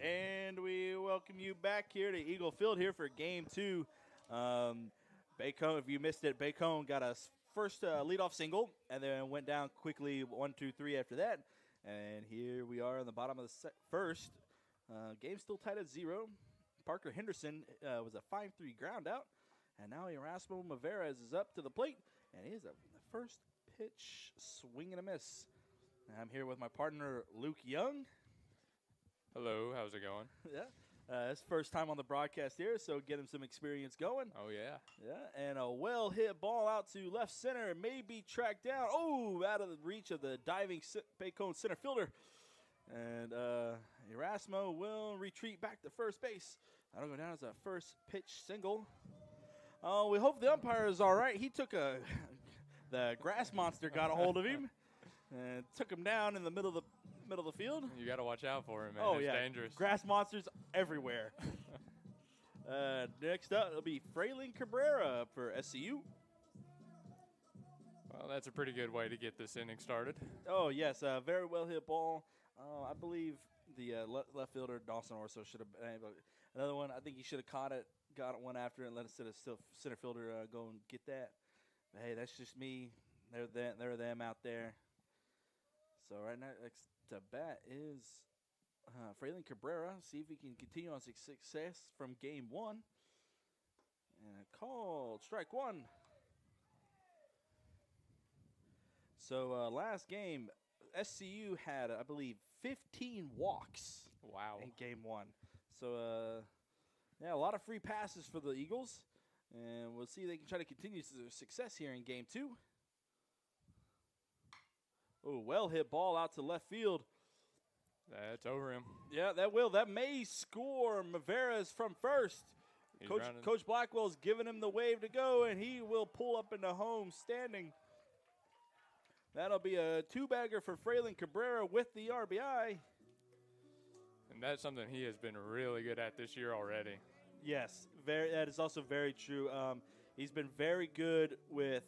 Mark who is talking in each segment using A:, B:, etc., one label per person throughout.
A: And we welcome you back here to Eagle Field here for Game 2. Bacone, if you missed it, Bacone got a first leadoff single and then went down quickly 1-2-3 after that. And here we are on the bottom of the first. Game still tied at 0. Parker Henderson was a 5-3 ground out. And now Erasmo Maveras is up to the plate. And he is the first pitch swing and a miss. And I'm here with my partner, Luke Young.
B: Hello, how's it going?
A: Yeah, it's first time on the broadcast here, so get him some experience going.
B: Oh, yeah.
A: Yeah, and a well-hit ball out to left center, maybe tracked down. Oh, out of the reach of the diving Bacone center fielder. And Erasmo will retreat back to first base. That'll go down as a first pitch single. We hope the umpire is all right. He took the grass monster got a hold of him and took him down in the middle of the field.
B: You got to watch out for him, man.
A: Oh,
B: it's
A: yeah.
B: dangerous.
A: Grass monsters everywhere. Next up, it'll be Frayling Cabrera for SCU.
B: Well, that's a pretty good way to get this inning started.
A: Oh, yes, a very well-hit ball. I believe the left fielder, Dawson Orso, should have been able. Another one, I think he should have got it one after and let the center fielder go and get that. But, hey, that's just me. They're them out there. So right now, next to bat is Frayling Cabrera. See if he can continue on success from game 1. And called strike 1. So last game, SCU had, I believe, 15 walks.
B: Wow.
A: In game 1. So, yeah, a lot of free passes for the Eagles. And we'll see if they can try to continue their success here in game 2. Oh, well-hit ball out to left field.
B: That's over him.
A: Yeah, that may score Maveras from first. Coach Blackwell's giving him the wave to go, and he will pull up into home standing. That'll be a 2-bagger for Frayling Cabrera with the RBI.
B: And that's something he has been really good at this year already.
A: Yes, that is also very true. He's been very good with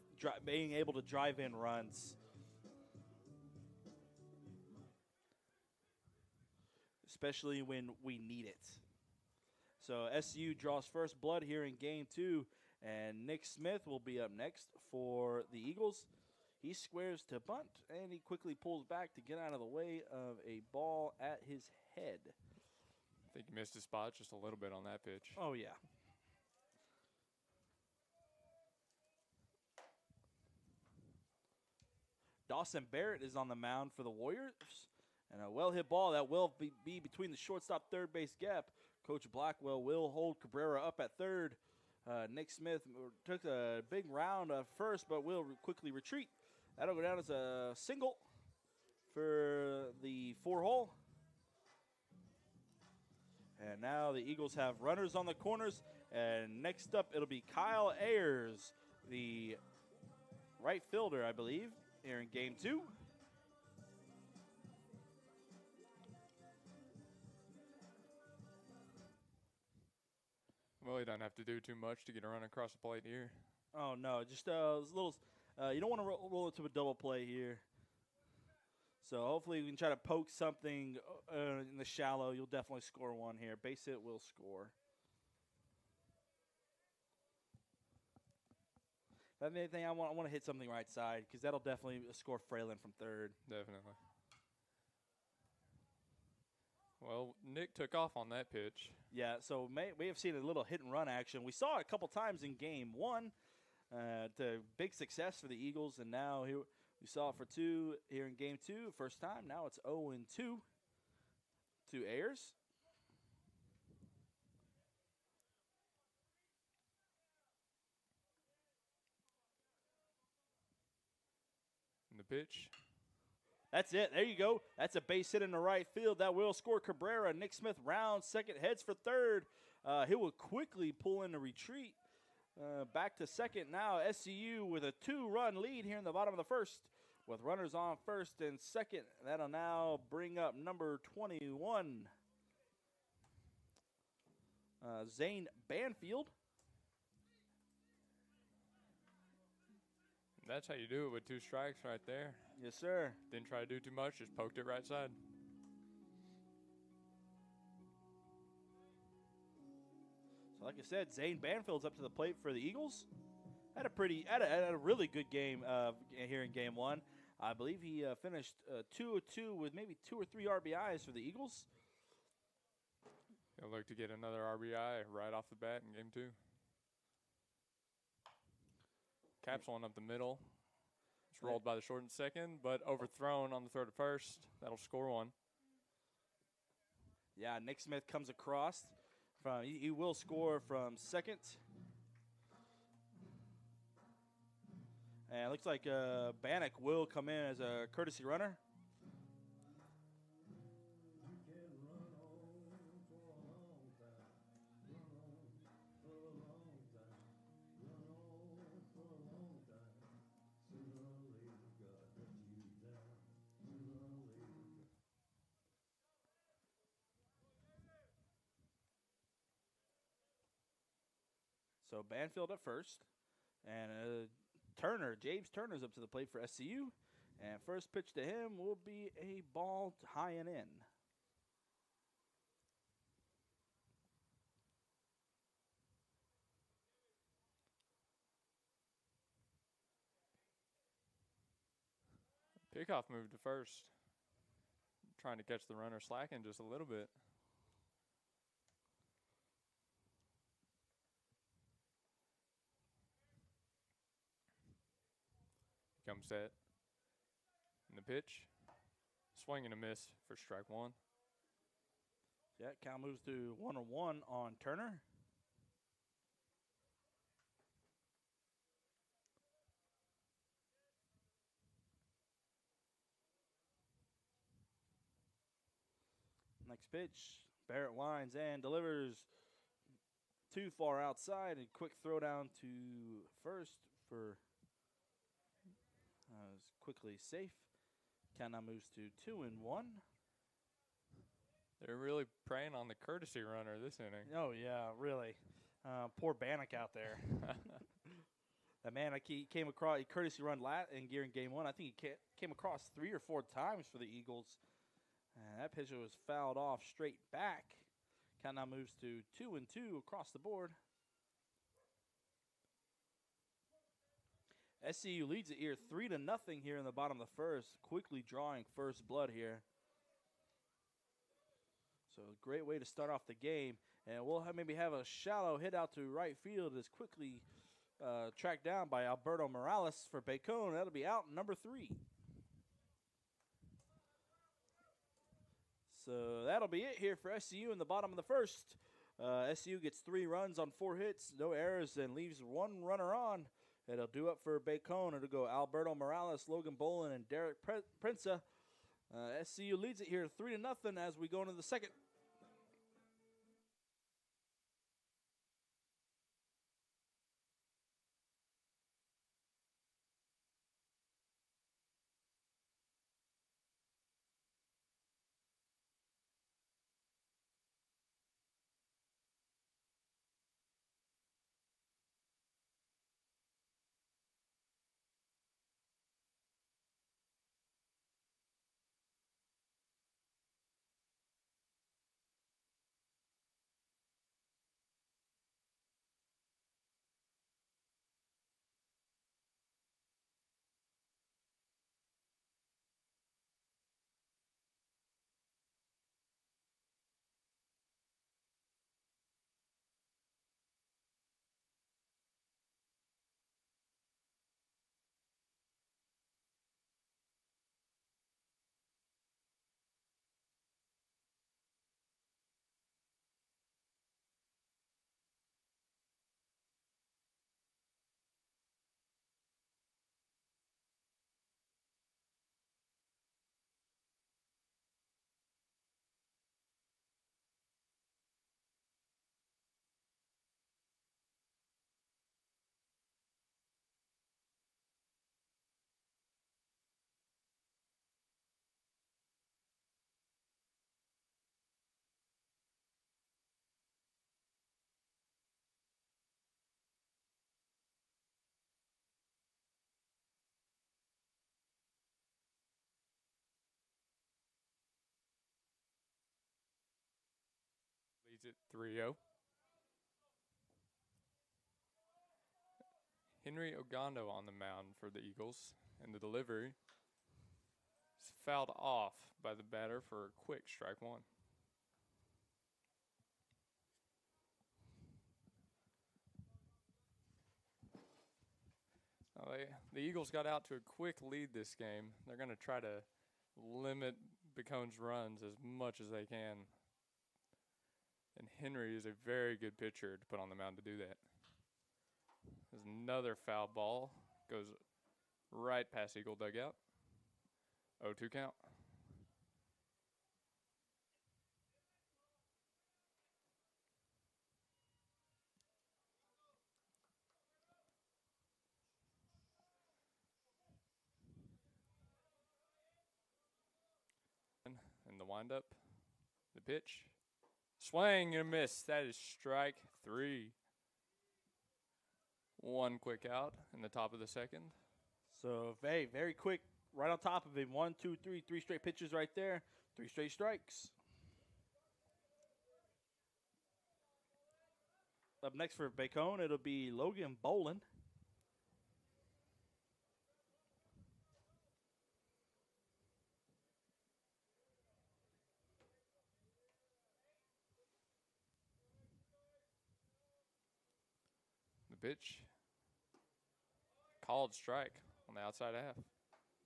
A: being able to drive in runs. Especially when we need it. So SCU draws first blood here in game 2, and Nick Smith will be up next for the Eagles. He squares to bunt, and he quickly pulls back to get out of the way of a ball at his head.
B: I think he missed his spot just a little bit on that pitch.
A: Oh, yeah. Dawson Barrett is on the mound for the Warriors. And a well-hit ball that will be between the shortstop third base gap. Coach Blackwell will hold Cabrera up at third. Nick Smith took a big round first, but will quickly retreat. That'll go down as a single for the 4-hole. And now the Eagles have runners on the corners. And next up, it'll be Kyle Ayers, the right fielder, I believe, here in game 2.
B: Well, he doesn't have to do too much to get a run across the plate here.
A: Oh, no, just a little. You don't want to roll into a double play here. So hopefully we can try to poke something in the shallow. You'll definitely score one here. Base hit will score. That main thing I want to hit something right side because that'll definitely score Frayland from third.
B: Definitely. Well, Nick took off on that pitch.
A: Yeah, so we have seen a little hit-and-run action. We saw it a couple times in game 1 to big success for the Eagles, and now here we saw it for 2 here in game 2. First time. Now it's 0-2 to Ayers.
B: And the pitch.
A: That's it. There you go. That's a base hit in the right field. That will score Cabrera. Nick Smith rounds second, heads for third. He will quickly pull in the retreat. Back to second now. SCU with a 2-run lead here in the bottom of the first with runners on first and second. That'll now bring up number 21, Zayn Banfield.
B: That's how you do it with 2 strikes right there.
A: Yes, sir.
B: Didn't try to do too much, just poked it right side.
A: like I said, Zayn Banfield's up to the plate for the Eagles. Had a really good game here in game one. I believe he finished 2 of 2 with maybe 2 or 3 RBIs for the Eagles.
B: He'll look to get another RBI right off the bat in game 2. Caps one up the middle. It's rolled by the short and second, but overthrown on the throw to first. That'll score one.
A: Yeah, Nick Smith comes across. He will score from second. And it looks like Bannock will come in as a courtesy runner. So Banfield at first. And James Turner's up to the plate for SCU. And first pitch to him will be a ball high and in.
B: Pickoff moved to first. Trying to catch the runner slacking just a little bit. Comes set. And the pitch. Swing and a miss for strike one.
A: Yeah, count moves to 1-1 on Turner. Next pitch, Barrett winds and delivers too far outside. And quick throw down to first for quickly safe. Count now moves to 2-1.
B: They're really preying on the courtesy runner this inning.
A: Oh, yeah, really. Poor Bannock out there. That man, he came across, he courtesy run in game one. I think he came across 3 or 4 times for the Eagles. And that pitcher was fouled off straight back. Count now moves to 2-2 across the board. SCU leads it here 3-0 here in the bottom of the first. Quickly drawing first blood here. So a great way to start off the game. And we'll maybe have a shallow hit out to right field. Is quickly tracked down by Alberto Morales for Bacone. That'll be out number 3. So that'll be it here for SCU in the bottom of the first. SCU gets 3 runs on 4 hits, no errors, and leaves 1 runner on. It'll do up for Bacone. It'll go Alberto Morales, Logan Bolin, and Derek Prinza. SCU leads it here 3-0 as we go into the second.
B: Leads it 3-0. Henry Ogando on the mound for the Eagles, and the delivery is fouled off by the batter for a quick strike one. The Eagles got out to a quick lead this game. They're going to try to limit Bacone's runs as much as they can. And Henry is a very good pitcher to put on the mound to do that. There's another foul ball. Goes right past Eagle dugout. 0-2 count. And the windup. The pitch. Swing and a miss. That is strike 3. One quick out in the top of the second.
A: So very, very quick, right on top of him. 1, 2, 3, 3 straight pitches right there. 3 straight strikes. Up next for Bacone, it'll be Logan Bolin.
B: The pitch. Called strike on the outside half.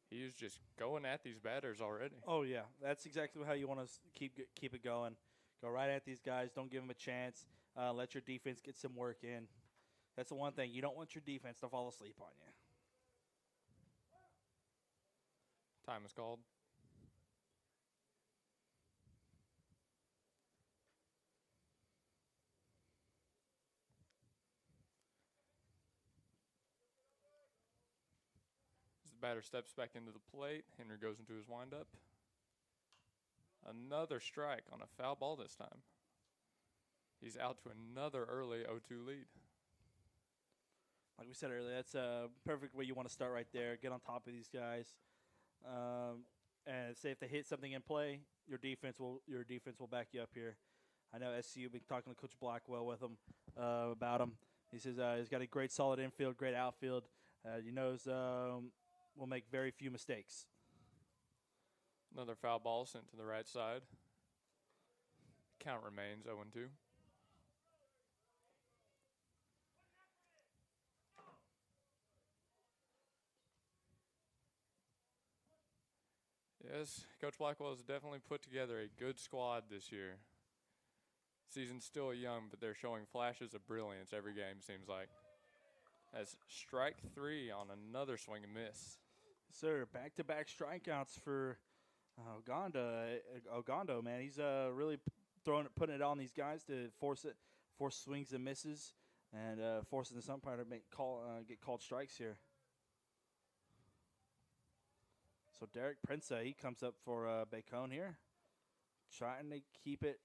B: He was just going at these batters already.
A: Oh, yeah. That's exactly how you want to keep it going. Go right at these guys. Don't give them a chance. Let your defense get some work in. That's the one thing. You don't want your defense to fall asleep on you.
B: Time is called. As the batter steps back into the plate, Henry goes into his windup. Another strike on a foul ball this time. He's out to another early 0-2 lead.
A: Like we said earlier, that's a perfect way you want to start right there. Get on top of these guys, and say if they hit something in play, your defense will back you up here. I know SCU been talking to Coach Blackwell with him about him. He says he's got a great solid infield, great outfield. He knows will make very few mistakes.
B: Another foul ball sent to the right side. Count remains 0-2. Yes, Coach Blackwell has definitely put together a good squad this year. Season's still young, but they're showing flashes of brilliance every game, seems like. That's strike 3 on another swing and miss.
A: Sir, back-to-back strikeouts for Ogando, man. He's really putting it on these guys to force swings and misses, and forcing this umpire to get called strikes here. So Derek Prince, he comes up for Bacone here, trying to keep it.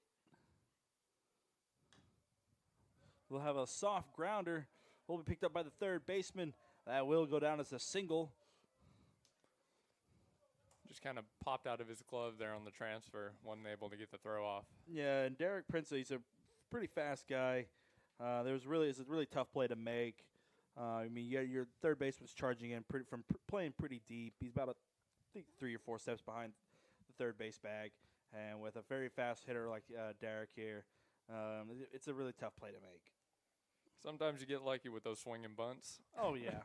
A: We'll have a soft grounder. Will be picked up by the third baseman. That will go down as a single.
B: Just kind of popped out of his glove there on the transfer. Wasn't able to get the throw off.
A: Yeah, and Derek Prince, he's a pretty fast guy. It's a really tough play to make. I mean, your third baseman's charging in playing pretty deep. He's about I think 3 or 4 steps behind the third base bag, and with a very fast hitter like Derek here, it's a really tough play to make.
B: Sometimes you get lucky with those swinging bunts.
A: Oh yeah.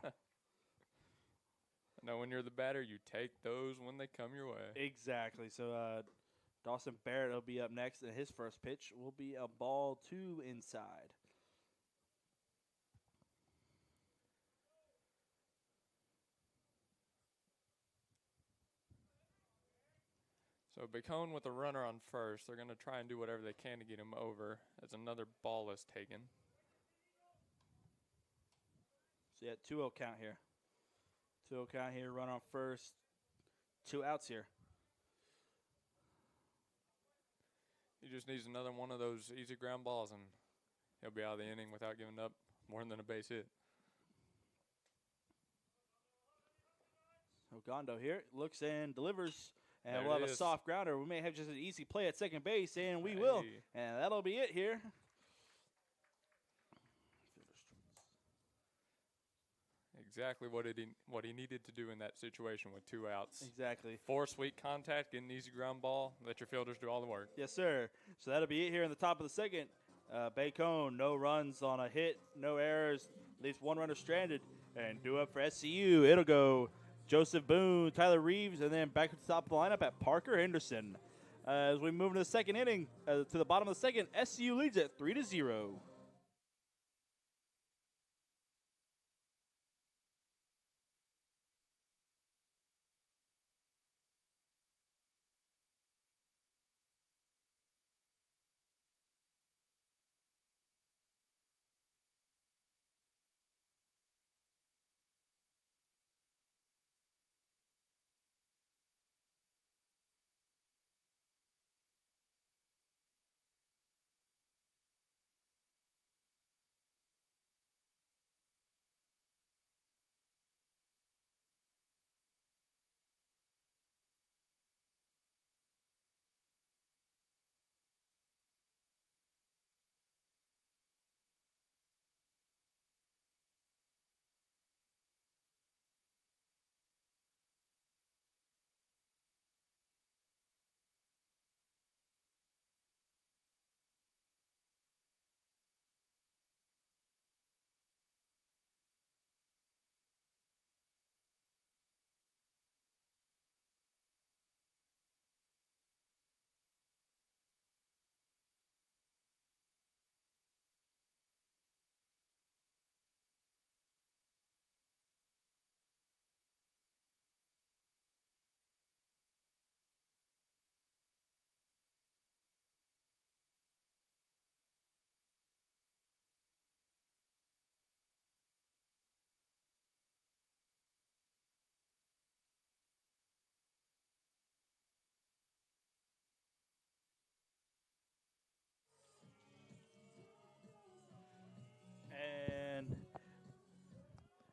B: No, when you're the batter, you take those when they come your way.
A: Exactly. So Dawson Barrett will be up next, and his first pitch will be a ball 2 inside.
B: So Bacone with a runner on first. They're going to try and do whatever they can to get him over as another ball is taken.
A: So yeah, 2-0 count here. 2-0 count here, run on first. 2 outs here.
B: He just needs another one of those easy ground balls, and he'll be out of the inning without giving up more than a base hit.
A: Ogando here looks and delivers, and
B: There
A: we'll
B: it
A: have a
B: is.
A: soft grounder. We may have just an easy play at second base, and we will. And that'll be it here.
B: exactly what he needed to do in that situation with 2 outs.
A: Exactly.
B: Force weak contact, get an easy ground ball, let your fielders do all the work.
A: Yes, sir. So that'll be it here in the top of the second. Bacone, no runs on a hit, no errors, at least 1 runner stranded. And due up for SCU, it'll go Joseph Boone, Tyler Reeves, and then back to the top of the lineup at Parker Henderson. As we move into the second inning, to the bottom of the second, SCU leads at 3-0.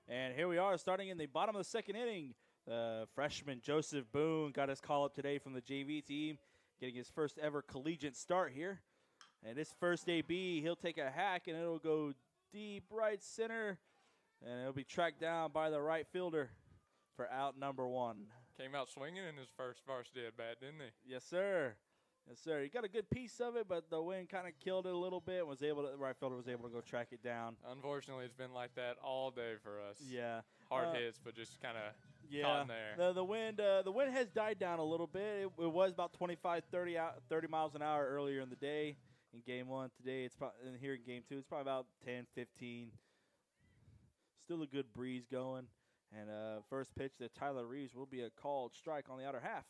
A: And here we are, starting in the bottom of the second inning. Freshman Joseph Boone got his call up today from the JV team, getting his first ever collegiate start here. And this first AB, he'll take a hack, and it'll go deep right center, and it'll be tracked down by the right fielder for out number 1.
B: Came out swinging in his first varsity at bat, didn't he?
A: Yes, sir. Yes, sir. He got a good piece of it, but the wind kind of killed it a little bit. The right fielder was able to go track it down.
B: Unfortunately, it's been like that all day for us.
A: Yeah.
B: Hard hits, but just kind of caught in there.
A: The wind has died down a little bit. It was about 25, 30 miles an hour earlier in the day in game 1. Today, it's probably, and here in game 2, it's probably about 10, 15. Still a good breeze going. And first pitch to Tyler Reeves will be a called strike on the outer half.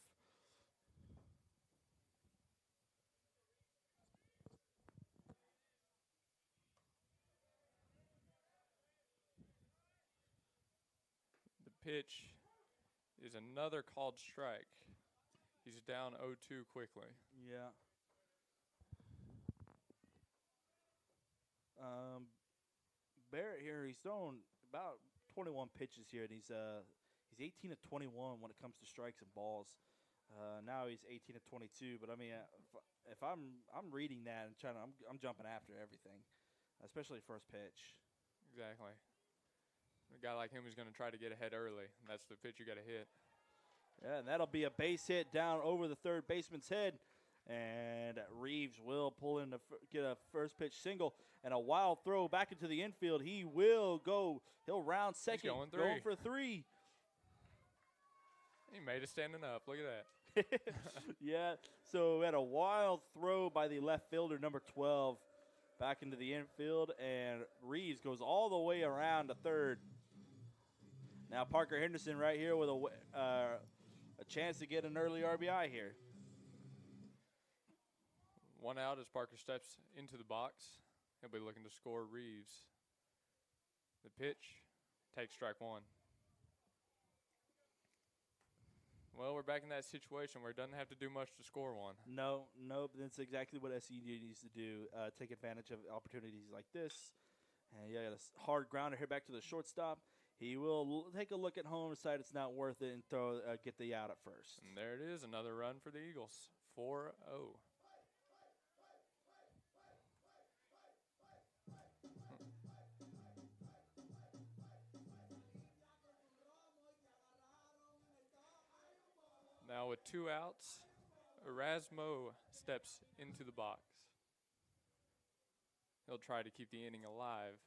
B: The pitch is another called strike. He's down 0-2 quickly.
A: Yeah. Barrett here, he's thrown about 21 pitches here, and he's 18 of 21 when it comes to strikes and balls. Now he's 18 of 22, but I mean, if I'm reading that and I'm jumping after everything, especially first pitch.
B: Exactly. A guy like him is going to try to get ahead early. That's the pitch you got to hit.
A: Yeah, and that'll be a base hit down over the third baseman's head. And Reeves will pull in to get a first pitch single and a wild throw back into the infield. He will go. He'll round second.
B: He's
A: going for 3.
B: He made it standing up. Look at that.
A: Yeah. So we had a wild throw by the left fielder, number 12, back into the infield, and Reeves goes all the way around to third. Now Parker Henderson right here with a chance to get an early RBI here.
B: 1 out as Parker steps into the box. He'll be looking to score Reeves. The pitch takes strike 1. Well, we're back in that situation where it doesn't have to do much to score 1.
A: No, that's exactly what SCU needs to do. Take advantage of opportunities like this. And you got a hard grounder here back to the shortstop. He will take a look at home, decide it's not worth it, and get the out at first.
B: And there it is, another run for the Eagles, 4-0. Now with 2 outs, Erasmo steps into the box. He'll try to keep the inning alive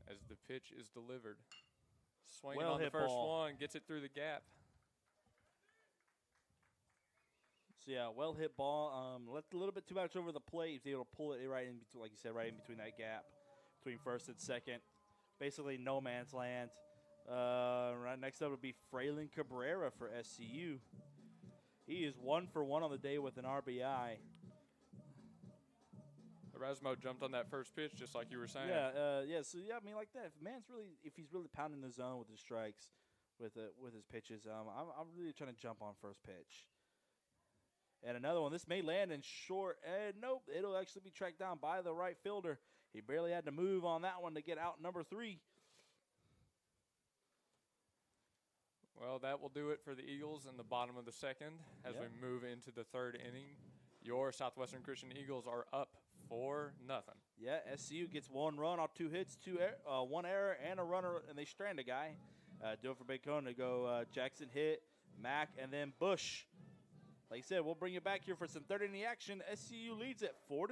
B: as the pitch is delivered. Swinging
A: Well
B: on the
A: hit
B: first
A: ball.
B: one, gets it through the gap.
A: So yeah, well hit ball. Left a little bit too much over the plate. He's able to pull it right in between, like you said, right in between that gap between first and second. Basically no man's land. Right next up would be Fraylen Cabrera for SCU. He is 1 for 1 on the day with an RBI.
B: Erasmo jumped on that first pitch, just like you were saying.
A: So yeah, I mean like that. If he's really pounding the zone with his strikes, with his pitches, I'm really trying to jump on first pitch. And another one. This may land in short, and nope, it'll actually be tracked down by the right fielder. He barely had to move on that one to get out number 3.
B: Well, that will do it for the Eagles in the bottom of the second as we move into the 3rd inning. Your Southwestern Christian Eagles are up 4-0.
A: Yeah, SCU gets 1 run on 2 hits, 1 error, and a runner, and they strand a guy. Do it for Bacon to go Jackson hit, Mack, and then Bush. Like I said, we'll bring you back here for some 3rd inning action. SCU leads at 4-0.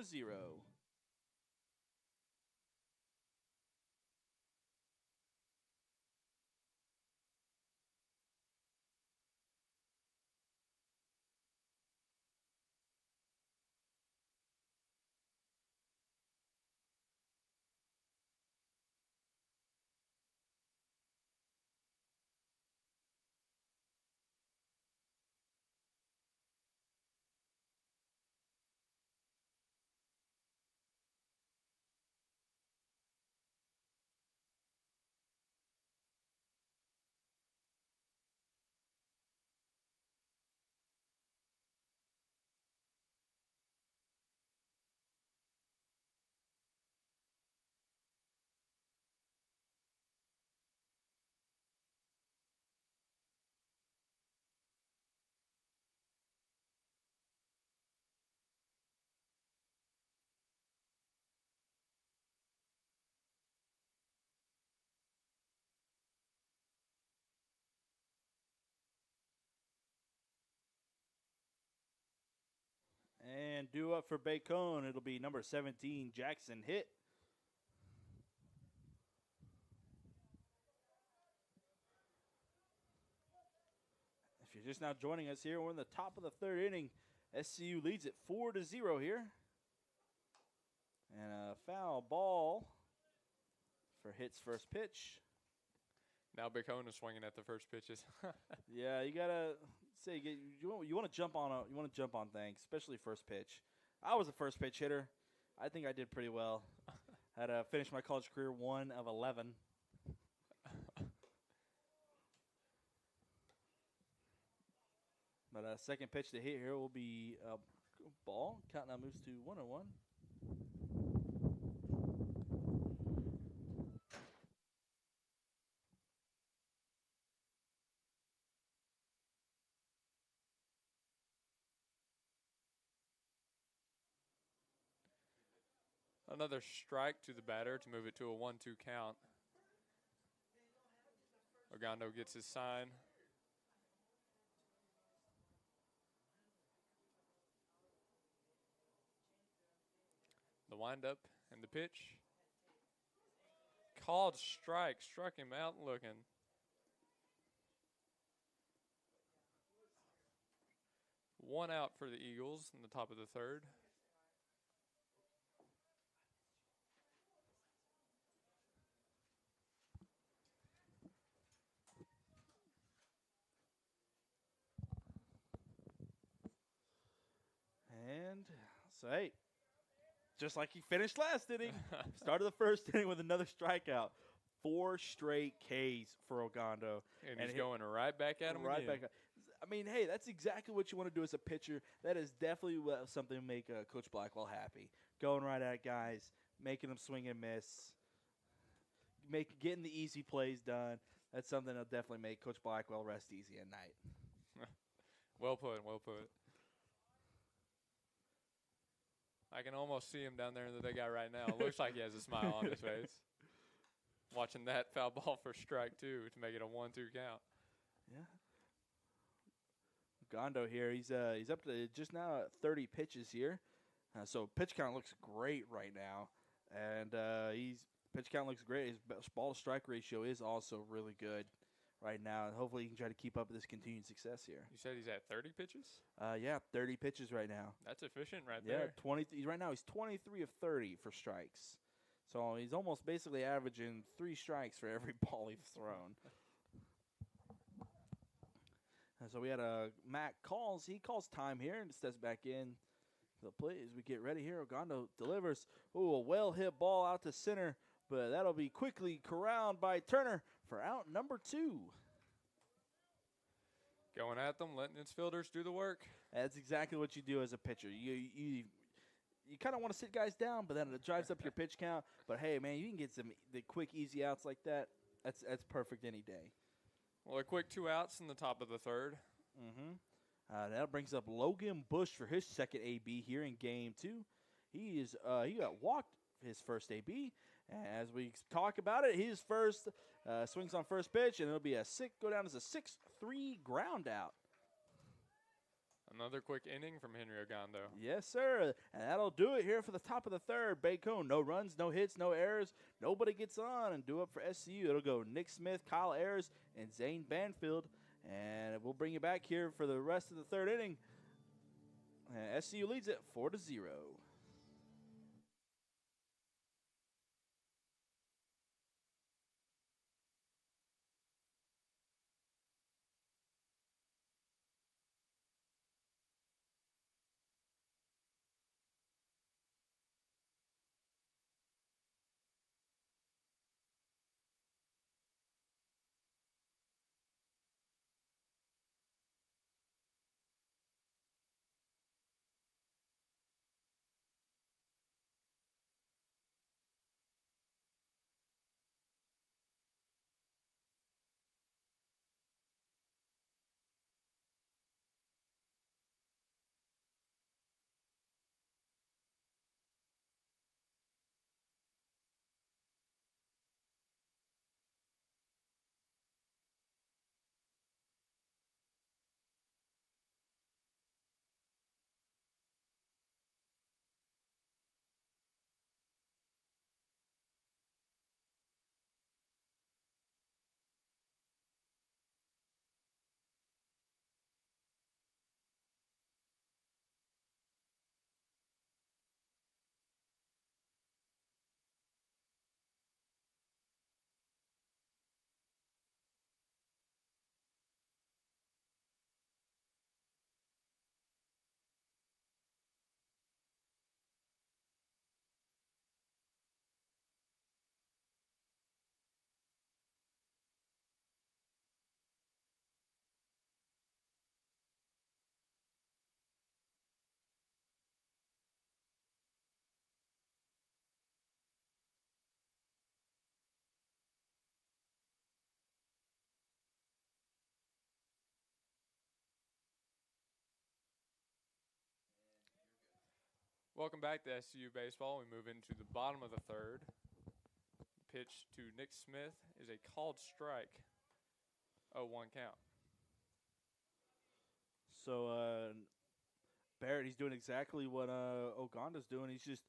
A: And due up for Bacon, it'll be number 17, Jackson hit. If you're just now joining us here, we're in the top of the 3rd inning. SCU leads it 4-0 here. And a foul ball for Hit's first pitch.
B: Now Bacon is swinging at the first pitches.
A: Yeah, you gotta say you want to jump on things, especially first pitch. I was a first pitch hitter. I think I did pretty well. Had finished my college career 1 of 11. But second pitch to hit here will be a ball. Count now moves to 1-1.
B: Another strike to the batter to move it to a 1-2 count. Ogando gets his sign. The windup and the pitch. Called strike, struck him out looking. One out for the Eagles in the top of the 3rd.
A: And so, hey, just like he finished last inning, started the 1st inning with another strikeout. 4 straight Ks for Ogando.
B: And he's going right back at him
A: right
B: again.
A: back. I mean, hey, that's exactly what you want to do as a pitcher. That is definitely something to make Coach Blackwell happy. Going right at guys, making them swing and miss, getting the easy plays done. That's something that'll definitely make Coach Blackwell rest easy at night.
B: Well put, well put. I can almost see him down there in the dugout right now. Looks like he has a smile on his face. Watching that foul ball for strike 2 to make it a 1-2 count.
A: Yeah. Ogando here. He's up to just now at 30 pitches here. So pitch count looks great right now, and pitch count looks great. His ball to strike ratio is also really good right now, and hopefully he can try to keep up with this continued success here.
B: You said he's at 30 pitches?
A: Yeah, 30 pitches right now.
B: That's efficient right
A: Yeah,
B: there.
A: 20. Right now he's 23 of 30 for strikes. So he's almost basically averaging 3 strikes for every ball he's thrown. So we had Matt calls. He calls time here and steps back in the plate as we get ready here. Ogando delivers. Ooh, a well-hit ball out to center, but that'll be quickly corralled by Turner for out number 2.
B: Going at them, letting his fielders do the work.
A: That's exactly what you do as a pitcher. You kind of want to sit guys down, but then it drives up your pitch count. But hey, man, you can get the quick, easy outs like that. That's perfect any day.
B: Well, a quick 2 outs in the top of the third.
A: That brings up Logan Bush for his second AB here in Game 2. He got walked his first AB. As we talk about it, his first swings on first pitch, and it'll be go down as a 6-3 ground out.
B: Another quick inning from Henry Ogando.
A: Yes, sir. And that'll do it here for the top of the third. Bacone, no runs, no hits, no errors. Nobody gets on and due up for SCU. It'll go Nick Smith, Kyle Ayers, and Zayn Banfield. And we'll bring you back here for the rest of the third inning. SCU leads it 4-0.
B: Welcome back to SCU Baseball. We move into the bottom of the third. Pitch to Nick Smith is a called strike. 0-1 count.
A: So Barrett, he's doing exactly what Oganda's doing. He's just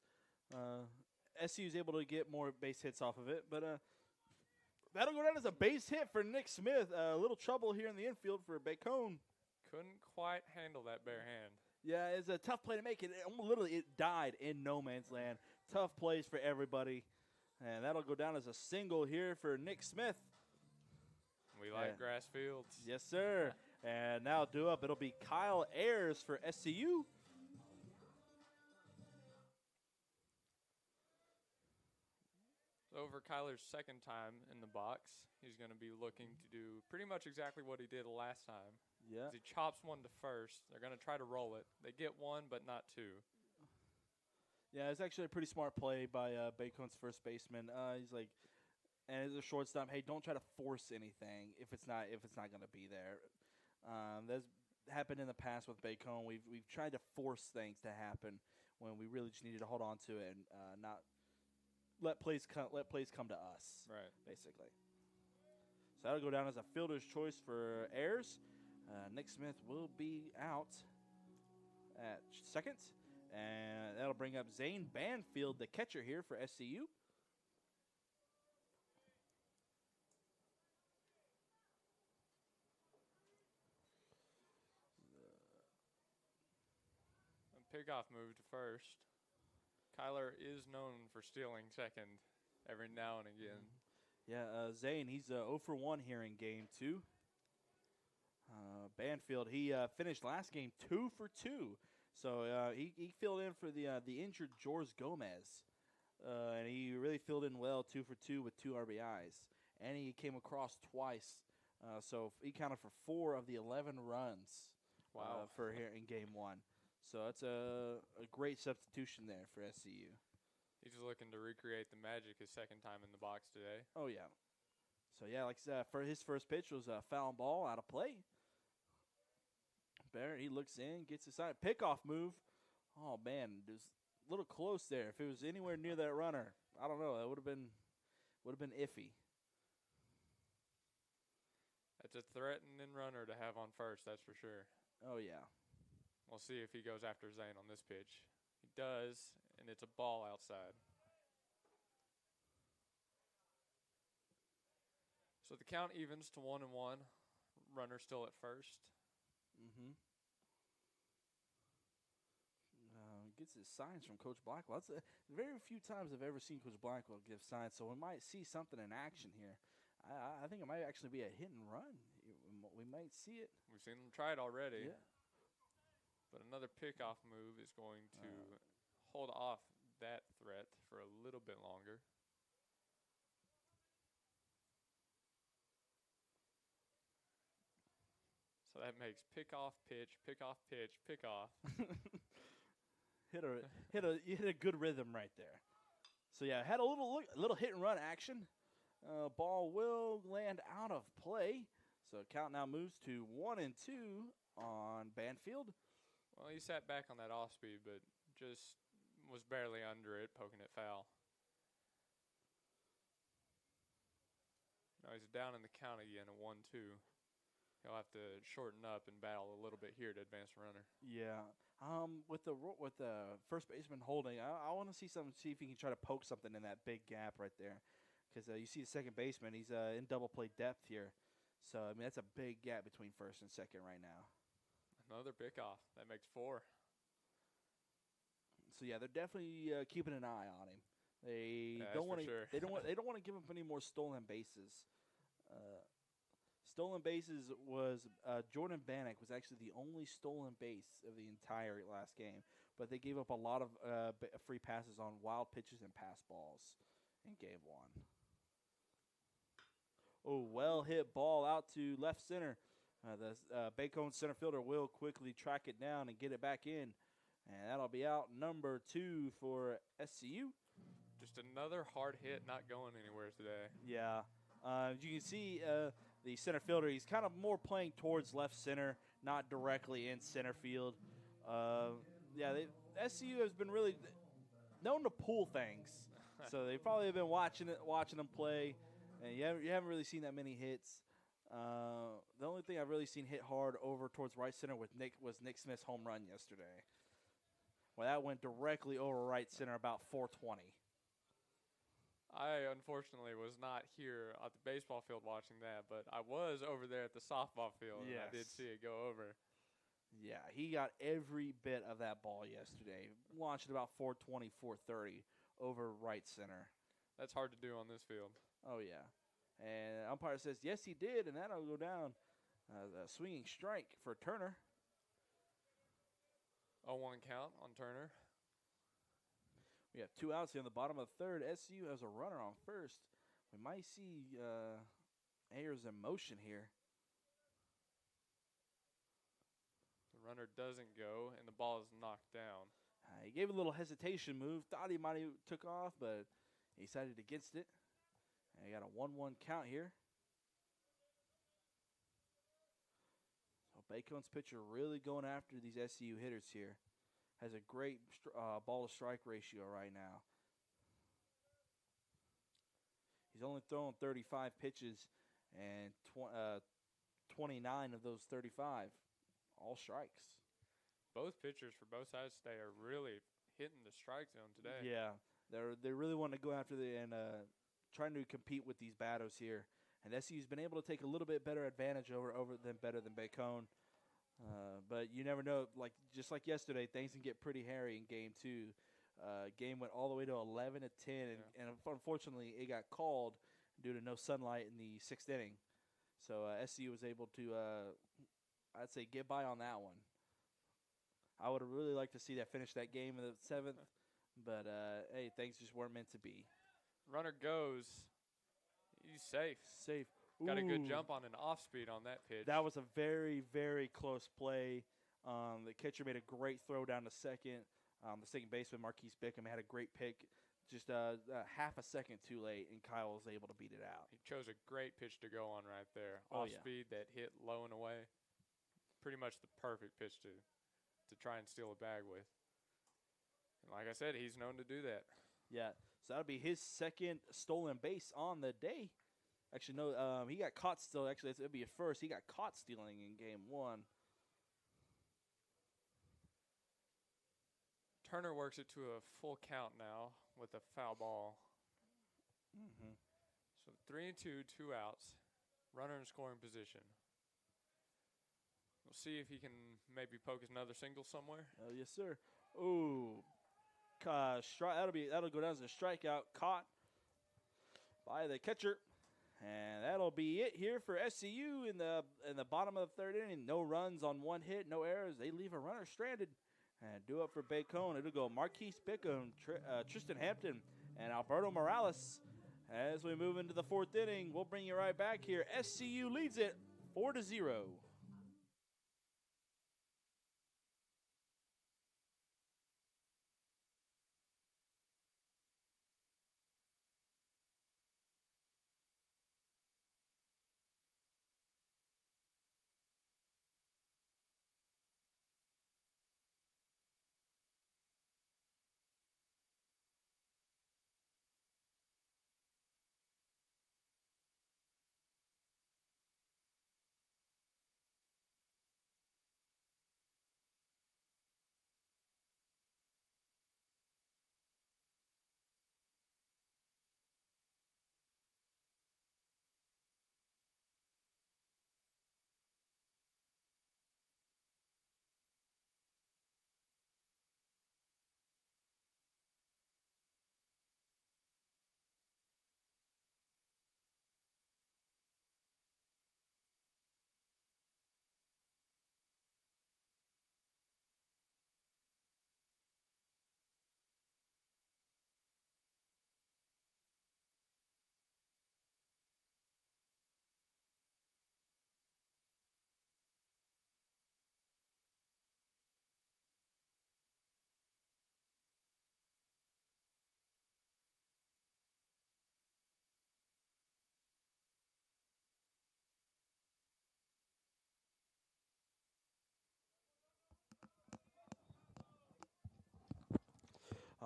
A: SCU's able to get more base hits off of it, but that'll go down as a base hit for Nick Smith. A little trouble here in the infield for Bacone.
B: Couldn't quite handle that bare hand.
A: Yeah, it's a tough play to make. It died in no man's land. Tough plays for everybody. And that'll go down as a single here for Nick Smith.
B: We like grass fields.
A: Yes, sir. And now due up, it'll be Kyle Ayers for SCU.
B: Over Kyler's second time in the box, he's going to be looking to do pretty much exactly what he did last time.
A: Yeah.
B: He chops one to first. They're going to try to roll it. They get one, but not two.
A: Yeah, it's actually a pretty smart play by Bacon's first baseman. He's like, and as a shortstop, hey, don't try to force anything if it's not going to be there. That's happened in the past with Bacon. We've tried to force things to happen when we really just needed to hold on to it and not let plays come to us.
B: Right.
A: Basically. So that'll go down as a fielder's choice for Ayers. Nick Smith will be out at second, and that'll bring up Zayn Banfield, the catcher here for SCU.
B: Pickoff move to first. Kyler is known for stealing second every now and again.
A: Yeah, Zayn, he's 0 for 1 here in game 2. Banfield, he finished last game 2 for 2. So he filled in for the injured George Gomez. And he really filled in well, 2 for 2 with 2 RBIs. And he came across twice. So he counted for 4 of the 11 runs for here in game 1. So that's a great substitution there for SCU.
B: He's looking to recreate the magic his second time in the box today.
A: Oh, yeah. So, yeah, like for his first pitch was a foul ball out of play. Barrett, he looks in, gets his side. Pickoff move. Oh, man, it was a little close there. If it was anywhere near that runner, I don't know. That would have been iffy.
B: That's a threatening runner to have on first, that's for sure.
A: Oh, yeah.
B: We'll see if he goes after Zayn on this pitch. He does, and it's a ball outside. So the count evens to 1-1. Runner still at first.
A: Mm-hmm. Gets his signs from Coach Blackwell. That's very few times I've ever seen Coach Blackwell give signs, so we might see something in action here. I think it might actually be a hit and run. We might see it.
B: We've seen them try it already.
A: Yeah.
B: But another pickoff move is going to hold off that threat for a little bit longer. So that makes pickoff, pitch, pickoff, pitch, pickoff.
A: You hit a good rhythm right there. So yeah, had a little hit and run action. Ball will land out of play. So count now moves to 1-2 on Banfield.
B: Well, he sat back on that off speed, but just was barely under it, poking it foul. Now he's down in the count again at 1-2. He'll have to shorten up and battle a little bit here to advance the runner.
A: Yeah. With the first baseman holding, I want to see if he can try to poke something in that big gap right there, because you see the second baseman, he's in double play depth here. So I mean that's a big gap between first and second right now.
B: Another pickoff. That makes 4.
A: So yeah, they're definitely keeping an eye on him. They don't want to.
B: Sure.
A: They don't want to give up any more stolen bases. Stolen bases was Jordan Bannock was actually the only stolen base of the entire last game, but they gave up a lot of free passes on wild pitches and pass balls in game 1. Oh, well hit ball out to left center. The Bacone center fielder will quickly track it down and get it back in, and that'll be out number 2 for SCU.
B: Just another hard hit, not going anywhere today.
A: Yeah, you can see. The center fielder, he's kind of more playing towards left center, not directly in center field. SCU has been really known to pull things, so they probably have been watching them play, and you haven't really seen that many hits. The only thing I've really seen hit hard over towards right center was Nick Smith's home run yesterday. Well, that went directly over right center about 420.
B: I unfortunately was not here at the baseball field watching that, but I was over there at the softball field, and I did see it go over.
A: Yeah, he got every bit of that ball yesterday. Launched it about 420, 430 over right center.
B: That's hard to do on this field.
A: Oh, yeah. And umpire says, yes, he did, and that'll go down. A swinging strike for Turner.
B: 0-1 count on Turner.
A: We have 2 outs here in the bottom of the third. SCU has a runner on first. We might see Ayers in motion here.
B: The runner doesn't go, and the ball is knocked down.
A: He gave a little hesitation move. Thought he might have took off, but he decided against it. And he got a 1-1 count here. So Bacon's pitcher really going after these SCU hitters here. Has a great ball-to-strike ratio right now. He's only thrown 35 pitches and 29 of those 35, all strikes.
B: Both pitchers for both sides today are really hitting the strike zone today.
A: Yeah, they really want to go after and trying to compete with these batters here. And SCU's been able to take a little bit better advantage over them better than Bacone. But you never know. Just like yesterday, things can get pretty hairy in game 2. Game went all the way to 11-10, and unfortunately, it got called due to no sunlight in the 6th inning. So SCU was able to, I'd say, get by on that one. I would have really liked to see that finish that game in the 7th, but hey, things just weren't meant to be.
B: Runner goes. He's safe.
A: Safe.
B: Got a good jump on an off speed on that pitch.
A: That was a very, very close play. The catcher made a great throw down to second. The second baseman, Marquise Bickham, had a great pick. Just half a second too late, and Kyle was able to beat it out.
B: He chose a great pitch to go on right there.
A: Oh,
B: Off speed that hit low and away. Pretty much the perfect pitch to try and steal a bag with. And like I said, he's known to do that.
A: Yeah, so that would be his second stolen base on the day. Actually, no, he got caught still. Actually, it would be a first. He got caught stealing in game 1.
B: Turner works it to a full count now with a foul ball.
A: Mm-hmm.
B: So 3-2, 2 outs. Runner in scoring position. We'll see if he can maybe poke another single somewhere.
A: Oh, yes, sir. Ooh. That'll go down as a strikeout. Caught by the catcher. And that'll be it here for SCU in the bottom of the 3rd inning. No runs on 1 hit, no errors. They leave a runner stranded. And do up for Bacone. It'll go Marquise Bickham, Tristan Hampton, and Alberto Morales. As we move into the 4th inning, we'll bring you right back here. SCU leads it 4-0.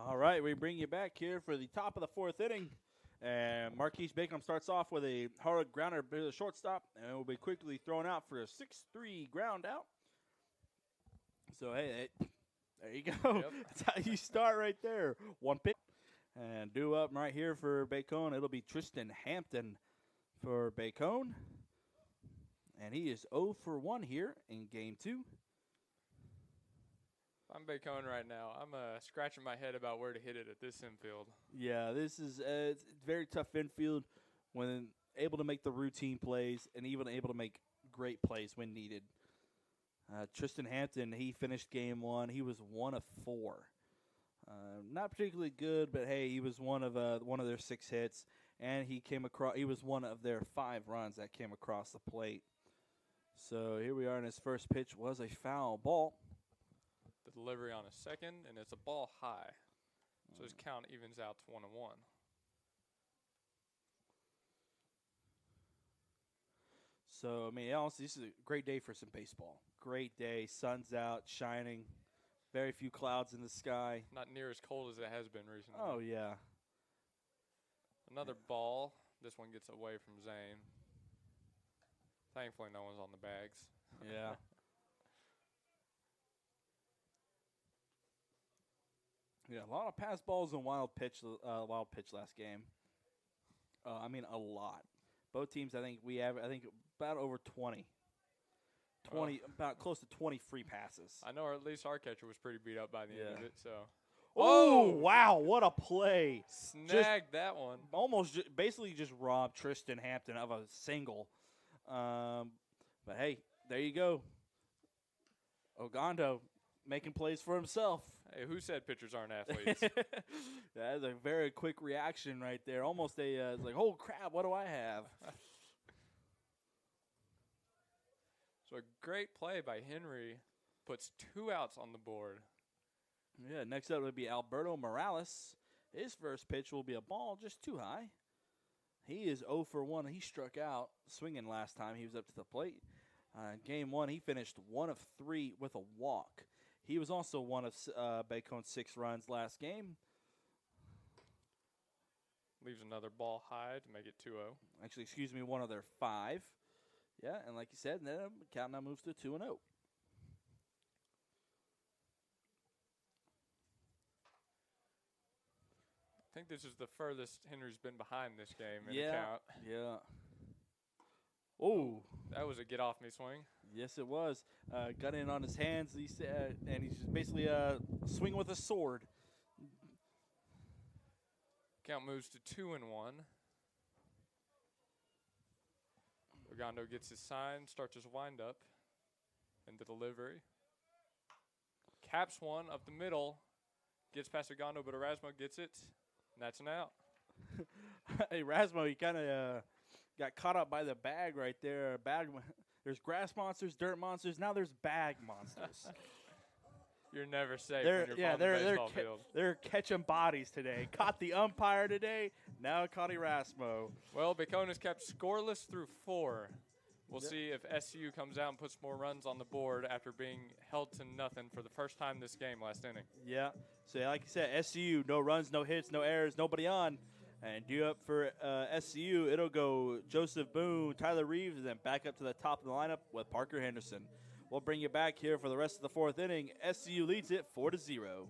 A: All right, we bring you back here for the top of the 4th inning. And Marquise Bacon starts off with a hard grounder to the shortstop, and will be quickly thrown out for a 6-3 ground out. So, hey, there you go.
B: Yep.
A: That's how you start right there. 1 pitch. And due up right here for Bacone, it'll be Tristan Hampton for Bacone. And he is 0 for 1 here in game 2.
B: I'm Bacone right now. I'm scratching my head about where to hit it at this infield.
A: Yeah, this is it's very tough infield when able to make the routine plays and even able to make great plays when needed. Tristan Hampton, he finished game 1. He was 1 of 4. Not particularly good, but hey, he was one of their 6 hits, and he was one of their 5 runs that came across the plate. So here we are, and his first pitch was a foul ball.
B: The delivery on a second, and it's a ball high. So his count evens out to 1-1.
A: So, I mean, honestly, this is a great day for some baseball. Great day. Sun's out, shining. Very few clouds in the sky.
B: Not near as cold as it has been recently.
A: Oh, yeah.
B: Another ball. This one gets away from Zayn. Thankfully, no one's on the bags.
A: Yeah. Yeah, a lot of pass balls and wild pitch last game. I mean, a lot. Both teams, I think about over 20. 20, about close to 20 free passes.
B: I know, or at least our catcher was pretty beat up by the end of it. So.
A: Oh, wow, what a play.
B: Snagged that one.
A: Almost basically just robbed Tristan Hampton of a single. But, hey, there you go. Ogando making plays for himself.
B: Hey, who said pitchers aren't athletes?
A: That is a very quick reaction right there. Almost it's like, oh, crap, what do I have?
B: So a great play by Henry puts 2 outs on the board.
A: Yeah, next up would be Alberto Morales. His first pitch will be a ball just too high. He is 0 for 1. He struck out swinging last time he was up to the plate. Game 1, he finished 1 of 3 with a walk. He was also one of Bacon's 6 runs last game.
B: Leaves another ball high to make it 2-0.
A: Actually, excuse me, one of their 5. Yeah, and like you said, then count now moves to 2-0.
B: I think this is the furthest Henry's been behind this game in a count.
A: Yeah. Oh,
B: that was a get-off-me swing.
A: Yes, it was. Got in on his hands, and he's just basically swinging with a sword.
B: Count moves to 2-1. Ogando gets his sign, starts his windup, and the delivery. Caps one up the middle, gets past Ogando, but Erasmo gets it, and that's an out.
A: Hey, Erasmo, he kind of got caught up by the bag right there. There's grass monsters, dirt monsters. Now there's bag monsters.
B: You're never safe when you're on the baseball field.
A: They're catching bodies today. Caught the umpire today. Now caught Erasmo.
B: Well, Bacon is kept scoreless through 4. We'll see if SCU comes out and puts more runs on the board after being held to nothing for the first time this game last inning.
A: Yeah. So like you said, SCU, no runs, no hits, no errors, nobody on. And due up for SCU, it'll go Joseph Boone, Tyler Reeves, and then back up to the top of the lineup with Parker Henderson. We'll bring you back here for the rest of the 4th inning. SCU leads it 4-0.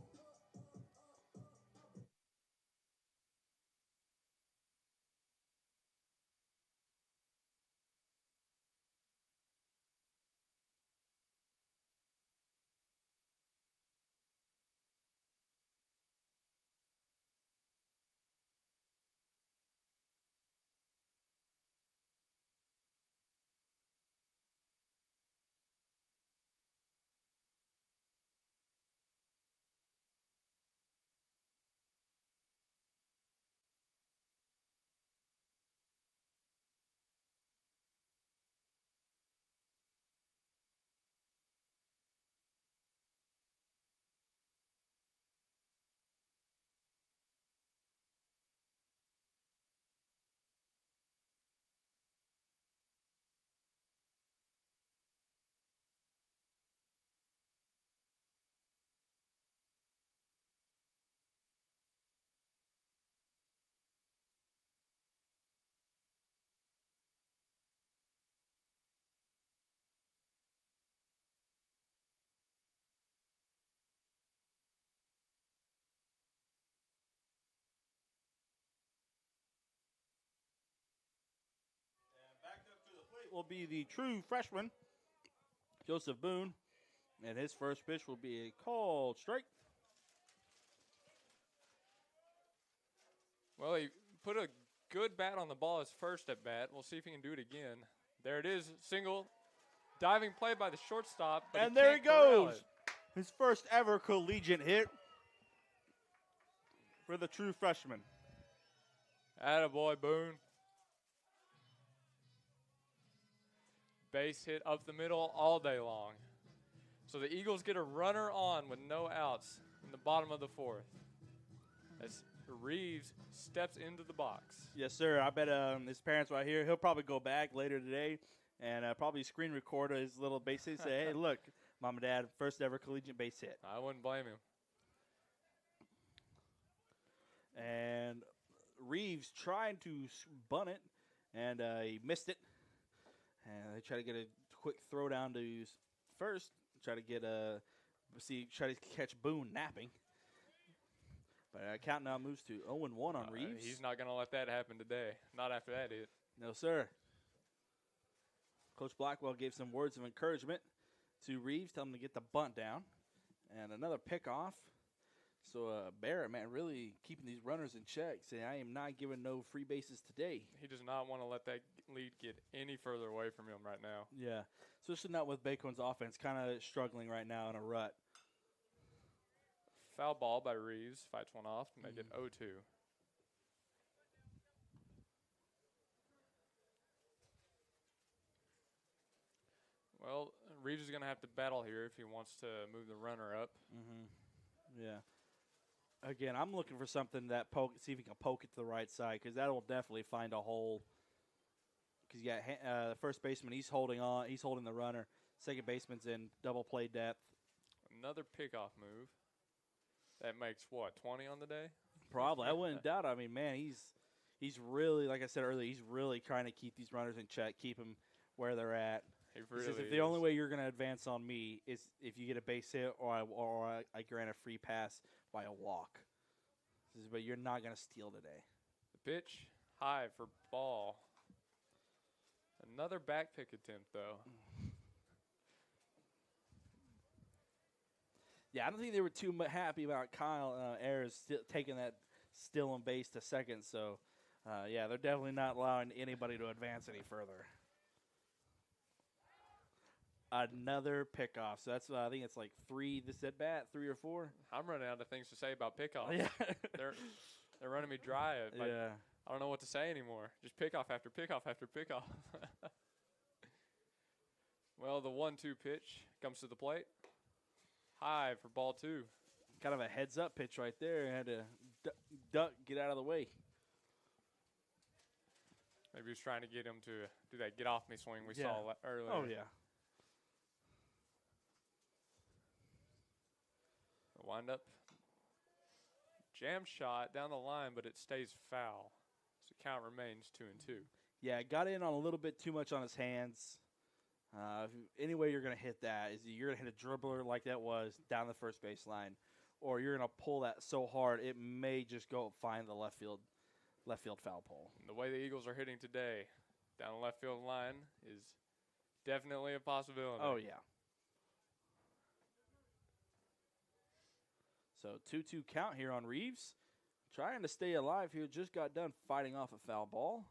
A: Will be the true freshman, Joseph Boone, and his first pitch will be a called strike.
B: Well, he put a good bat on the ball his first at bat. We'll see if he can do it again. There it is, single, diving play by the shortstop. But
A: and there he goes, his first ever collegiate hit for the true freshman.
B: Attaboy, Boone. Base hit up the middle all day long. So the Eagles get a runner on with no outs in the bottom of the 4th. As Reeves steps into the box.
A: Yes, sir. I bet his parents right here, he'll probably go back later today and probably screen record his little base hit. Say, hey, look, Mom and Dad, first ever collegiate base hit.
B: I wouldn't blame him.
A: And Reeves trying to bunt it, and he missed it. And They try to get a quick throw down to first. Try to catch Boone napping. But count now moves to 0-1 on Reeves.
B: He's not going to let that happen today. Not after that hit.
A: No, sir. Coach Blackwell gave some words of encouragement to Reeves, tell him to get the bunt down. And another pickoff. So Barrett, man, really keeping these runners in check, saying, I am not giving no free bases today.
B: He does not want to let that lead get any further away from him right now.
A: Yeah, especially not with Bacon's offense, kind of struggling right now in a rut.
B: Foul ball by Reeves, fights one off to make it 0-2. Well, Reeves is going to have to battle here if he wants to move the runner up.
A: Yeah. Again, I'm looking for something that see if he can poke it to the right side, because that will definitely find a hole. Because you got the first baseman, he's holding on, he's holding the runner. Second baseman's in double play depth.
B: Another pickoff move. That makes what, 20 on the day?
A: Probably, I wouldn't doubt it. I mean, man, he's really, like I said earlier, he's really trying to keep these runners in check, keep them where they're at.
B: He really
A: if the only way you're going to advance on me is if you get a base hit or I grant a free pass by a walk. But you're not going to steal today.
B: The pitch, high for ball. Another back pick attempt, though.
A: Yeah, I don't think they were too happy about Kyle Ayers taking that steal on base to second. So, yeah, they're definitely not allowing anybody to advance any further. Another pickoff. So that's I think it's like 3 this at bat, 3 or 4.
B: I'm running out of things to say about pickoffs.
A: Yeah,
B: they're running me dry.
A: Yeah,
B: I don't know what to say anymore. Just pickoff after pickoff after pickoff. Well, the 1-2 pitch comes to the plate. High for ball 2.
A: Kind of a heads up pitch right there. Had to duck, get out of the way.
B: Maybe he was trying to get him to do that get off me swing we saw earlier.
A: Oh yeah.
B: Wind up. Jam shot down the line, but it stays foul. So count remains 2-2.
A: Yeah, got in on a little bit too much on his hands. Any way you're going to hit that is you're going to hit a dribbler like that was down the first baseline, or you're going to pull that so hard it may just go find the left field foul pole.
B: And the way the Eagles are hitting today, down the left field line is definitely a possibility.
A: Oh yeah. So 2-2 count here on Reeves. Trying to stay alive here. Just got done fighting off a foul ball.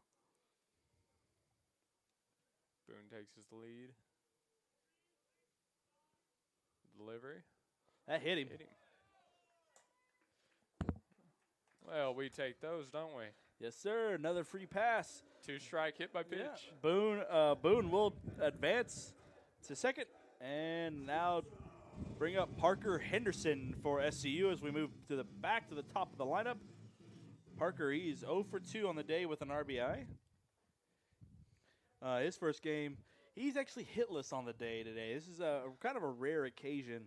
B: Boone takes his lead. Delivery.
A: That hit him.
B: Well, we take those, don't we?
A: Yes, sir. Another free pass.
B: 2-strike hit by pitch.
A: Yeah. Boone will advance to second. And now bring up Parker Henderson for SCU as we move to the back to the top of the lineup. Parker, he's 0 for 2 on the day with an RBI. His first game, he's actually hitless on the day today. This is a kind of a rare occasion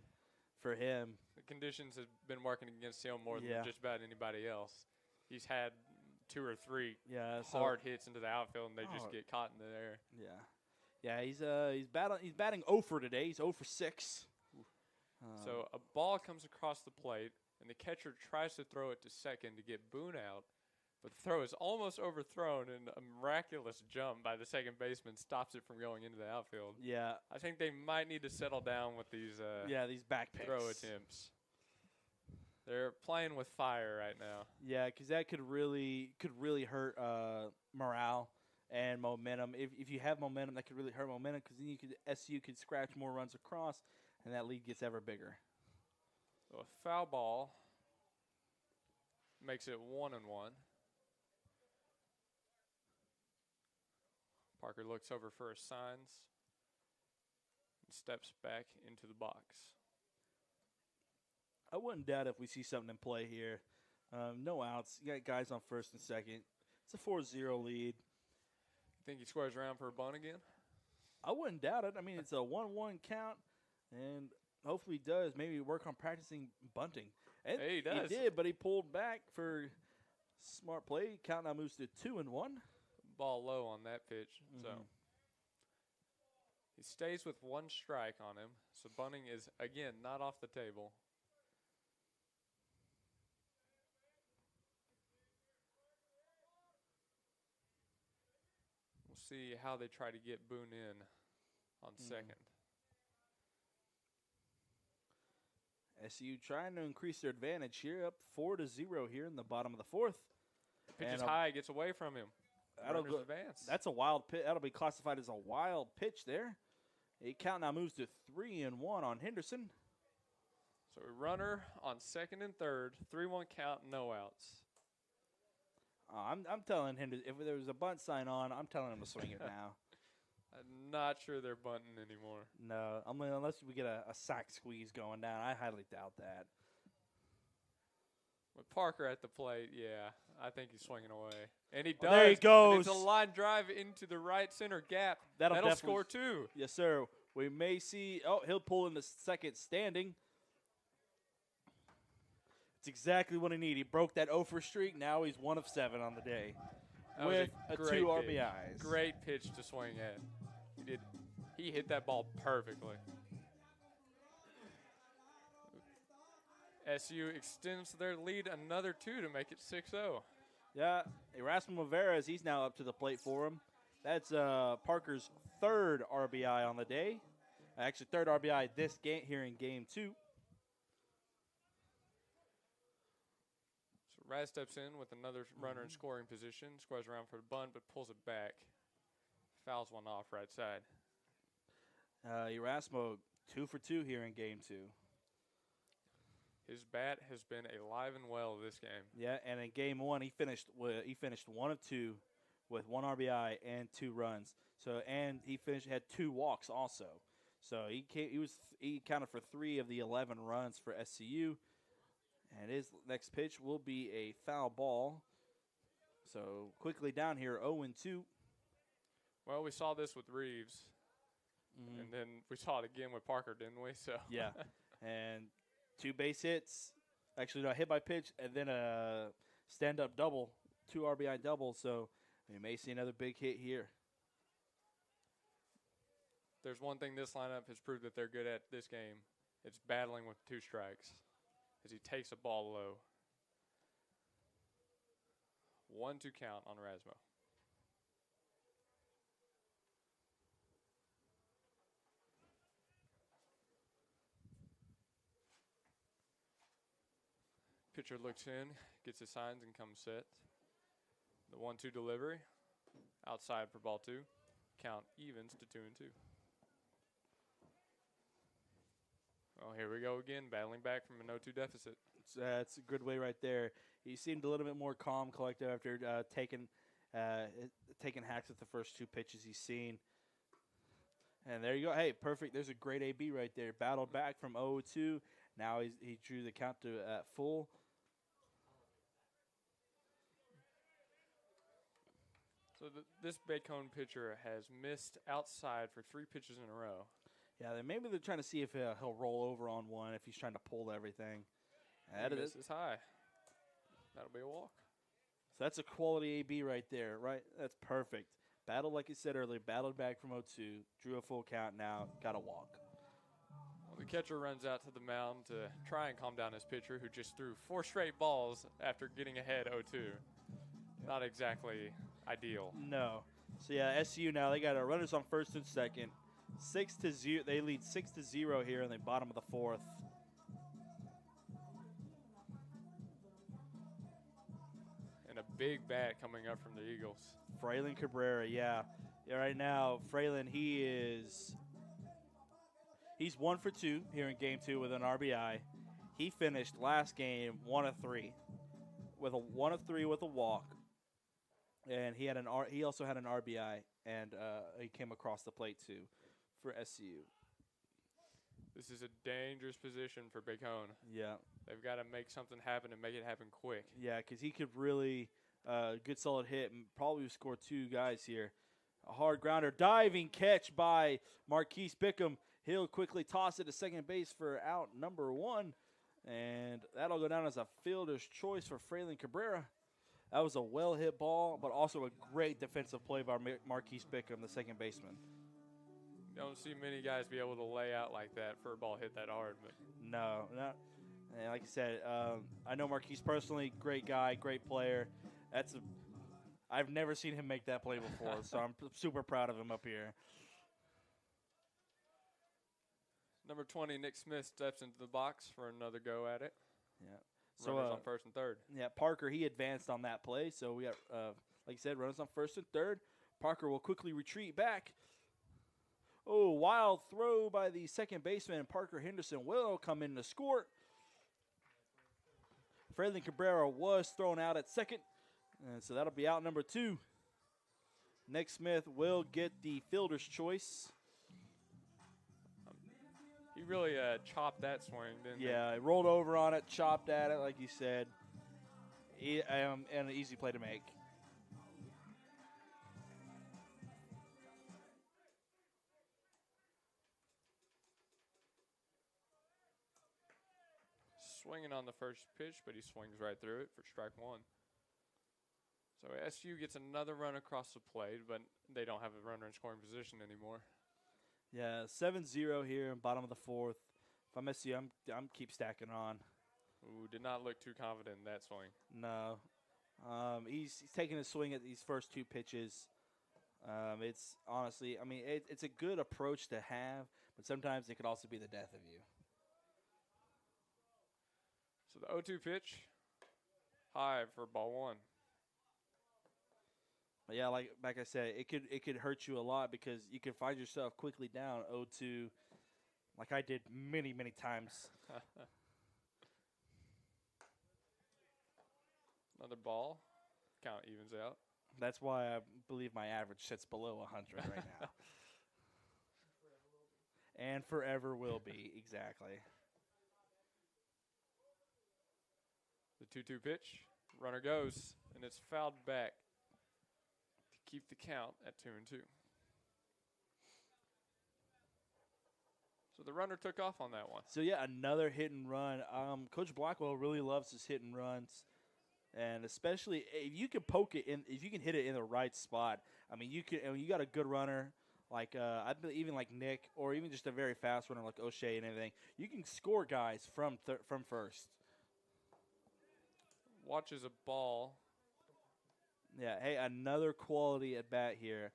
A: for him.
B: The conditions have been working against him more than just about anybody else. He's had 2 or 3 hard hits into the outfield, and they just get caught in the air.
A: Yeah, he's batting 0 for today. He's 0 for 6.
B: So a ball comes across the plate, and the catcher tries to throw it to second to get Boone out, but the throw is almost overthrown, and a miraculous jump by the second baseman stops it from going into the outfield.
A: Yeah.
B: I think they might need to settle down with these
A: these back picks.
B: Throw attempts. They're playing with fire right now.
A: Yeah, because that could really hurt morale and momentum. If you have momentum, that could really hurt momentum, because then SCU could scratch more runs across, and that lead gets ever bigger.
B: So a foul ball makes it 1-1. Parker looks over for his signs and steps back into the box.
A: I wouldn't doubt if we see something in play here. No outs. You got guys on first and second. It's a 4-0 lead.
B: Think he squares around for a bunt again?
A: I wouldn't doubt it. I mean, it's a 1-1 count, and hopefully he does. Maybe work on practicing bunting. And
B: hey, he does.
A: He did, but he pulled back for smart play. Count now moves to 2-1.
B: Ball low on that pitch. So He stays with 1 strike on him, so bunting is, again, not off the table. We'll see how they try to get Boone in on second.
A: SCU trying to increase their advantage here, up 4-0 here in the bottom of the 4th.
B: Pitch is high, gets away from him.
A: That'll go,
B: advance.
A: That's a wild pitch. That'll be classified as a wild pitch there. A count now moves to 3-1 on Henderson.
B: So a runner on second and third, 3-1 count, no outs.
A: I'm telling Henderson, if there was a bunt sign on, I'm telling him to swing it now.
B: I'm not sure they're bunting anymore.
A: No, I mean, unless we get a sack squeeze going down, I highly doubt that.
B: With Parker at the plate, yeah, I think he's swinging away. And he does.
A: Well, there he goes.
B: And it's a line drive into the right center gap. That'll score 2.
A: Yes, sir. We may see. Oh, he'll pull in the second standing. It's exactly what he needed. He broke that 0-for streak. Now he's 1 of 7 on the day with a 2 RBIs.
B: Great pitch to swing at. He hit that ball perfectly. SU extends their lead another 2 to make it 6-0.
A: Yeah, Erasmo Viveras, he's now up to the plate for him. That's Parker's 3rd RBI on the day. Actually, 3rd RBI this game here in game 2.
B: So Raz steps in with another runner in scoring position, squares around for the bunt, but pulls it back. Fouls one off right side.
A: Erasmo 2 for 2 here in game 2.
B: His bat has been alive and well this game.
A: Yeah, and in game 1 he finished 1 of 2 with 1 RBI and 2 runs. So and he had 2 walks also. So he counted for 3 of the 11 runs for SCU. And his next pitch will be a foul ball. So quickly down here, 0-2.
B: Well, we saw this with Reeves, and then we saw it again with Parker, didn't we? So
A: yeah, and 2 base hits, actually no, hit by pitch, and then a stand-up double, 2 RBI double. So we may see another big hit here.
B: There's one thing this lineup has proved that they're good at this game. It's battling with 2 strikes as he takes a ball low. 1-2 count on Erasmo. Pitcher looks in, gets his signs, and comes set. The 1-2 delivery, outside for ball 2. Count evens to 2-2. Well, here we go again, battling back from an 0-2 deficit.
A: That's a good way right there. He seemed a little bit more calm, collected after taking hacks at the first 2 pitches he's seen. And there you go. Hey, perfect. There's a great AB right there. Battled back from 0-2. Now he drew the count to full.
B: So this Bacone pitcher has missed outside for 3 pitches in a row.
A: Yeah, maybe they're trying to see if he'll roll over on one, if he's trying to pull everything.
B: That is high. That'll be a walk.
A: So that's a quality AB right there, right? That's perfect. Battled, like you said earlier, battled back from 0-2, drew a full count now, got a walk.
B: Well, the catcher runs out to the mound to try and calm down his pitcher, who just threw 4 straight balls after getting ahead 0-2. Not exactly ideal.
A: No. So, yeah, SCU now, they got runners on first and second. 6-0. They lead 6-0 here in the bottom of the 4th.
B: And a big bat coming up from the Eagles.
A: Fraylin Cabrera, yeah. Right now, Fraylin, he's 1 for 2 here in game 2 with an RBI. He finished last game 1 of 3 with a 1 of 3 with a walk. And he also had an RBI, and he came across the plate too for SCU.
B: This is a dangerous position for Bacone.
A: Yeah.
B: They've got to make something happen and make it happen quick.
A: Yeah, because he could really good solid hit and probably score 2 guys here. A hard grounder, diving catch by Marquise Bickham. He'll quickly toss it to second base for out number 1, and that'll go down as a fielder's choice for Fraylin Cabrera. That was a well-hit ball, but also a great defensive play by Marquise Bickham, the second baseman.
B: Don't see many guys be able to lay out like that for a ball hit that hard. But
A: No, not. And like I said, I know Marquise personally. Great guy, great player. I've never seen him make that play before, so I'm super proud of him up here.
B: number 20, Nick Smith, steps into the box for another go at it.
A: Yeah. So
B: Runners on first and third.
A: Yeah, Parker, he advanced on that play. So we got, like I said, runners on first and third. Parker will quickly retreat back. Oh, wild throw by the second baseman. Parker Henderson will come in to score. Franklin Cabrera was thrown out at second. And so that'll be out number 2. Nick Smith will get the fielder's choice.
B: He really chopped that swing, didn't he?
A: Yeah, he rolled over on it, chopped at it, like you said. And an easy play to make.
B: Swinging on the first pitch, but he swings right through it for strike 1. So SU gets another run across the plate, but they don't have a runner in scoring position anymore.
A: Yeah, 7-0 here in bottom of the 4th. If I'm SCU, I'm keep stacking on.
B: Ooh, did not look too confident in that swing.
A: No. He's taking a swing at these first 2 pitches. It's honestly, I mean, it's a good approach to have, but sometimes it could also be the death of you.
B: So the 0-2 pitch, high for ball 1.
A: But yeah, like I said, it could hurt you a lot because you can find yourself quickly down 0-2, like I did many times.
B: Another ball, count evens out.
A: That's why I believe my average sits below 100 right now. And forever will be, exactly.
B: The 2-2 pitch, runner goes, and it's fouled back to keep the count at 2-2. So the runner took off on that one.
A: So yeah, another hit and run. Coach Blackwell really loves his hit and runs, and especially if you can poke it in, if you can hit it in the right spot. I mean, you can. You got a good runner like I believe even like Nick, or even just a very fast runner like O'Shea and everything. You can score guys from first.
B: Watches a ball.
A: Yeah, hey, another quality at bat here.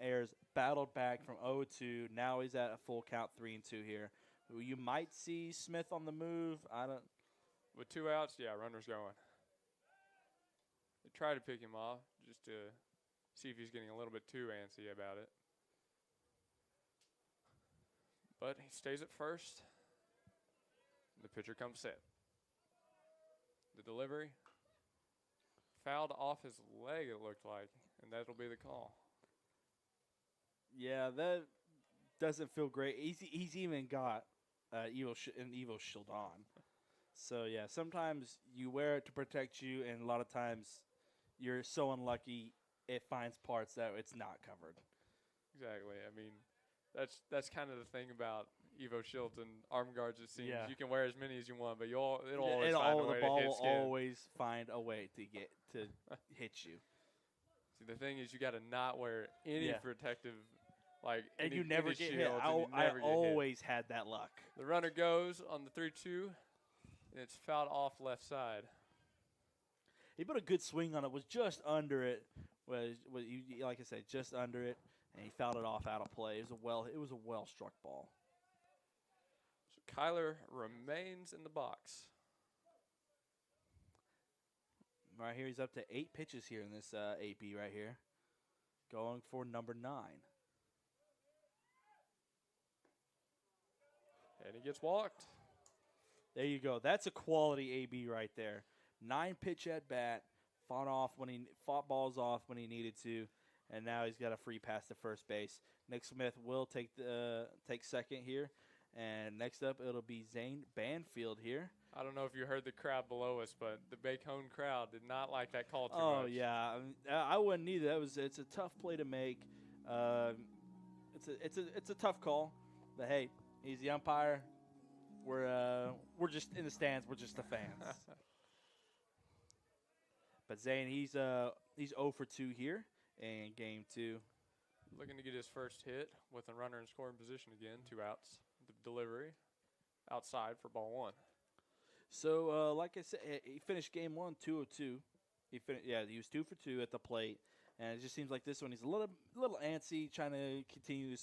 A: Ayers battled back from 0-2. Now he's at a full count, 3-2 here. You might see Smith on the move. I don't.
B: With 2 outs, yeah, runner's going. They try to pick him off just to see if he's getting a little bit too antsy about it. But he stays at first. The pitcher comes set. The delivery fouled off his leg, it looked like, and that'll be the call.
A: Yeah, that doesn't feel great. He's even got an Evo shield on. So, yeah, sometimes you wear it to protect you, and a lot of times you're so unlucky it finds parts that it's not covered.
B: Exactly. I mean, that's kind of the thing about Evo shields and arm guards, it seems.
A: Yeah.
B: You can wear as many as you want, but it'll
A: The
B: always find a way
A: ball
B: to hit
A: will
B: skin.
A: always find a way to hit you.
B: See, the thing is, you got to not wear any protective, like,
A: And
B: any,
A: you never
B: any
A: get
B: shields,
A: hit.
B: and you
A: I
B: never get hit.
A: always had that luck.
B: The runner goes on the 3-2, and it's fouled off left side.
A: He put a good swing on it. Was just under it. Like I said, just under it, and he fouled it off out of play. It was a well struck ball.
B: So Kyler remains in the box.
A: Right here, he's up to 8 pitches here in this AP right here, going for number 9.
B: And he gets walked.
A: There you go. That's a quality AB right there. 9 pitch at bat, fought balls off when he needed to, and now he's got a free pass to first base. Nick Smith will take second here, and next up it'll be Zayn Banfield here.
B: I don't know if you heard the crowd below us, but the Bacone crowd did not like that call too much.
A: Oh yeah, I wouldn't either. It's a tough play to make. It's a tough call, but hey, he's the umpire. We're just in the stands. We're just the fans. But Zayn, he's 0 for 2 here in game 2.
B: Looking to get his first hit with a runner in scoring position again. 2 outs. The delivery outside for ball 1.
A: So, like I said, he finished game 1 2-2. He was 2 for 2 at the plate, and it just seems like this one he's a little antsy, trying to continue his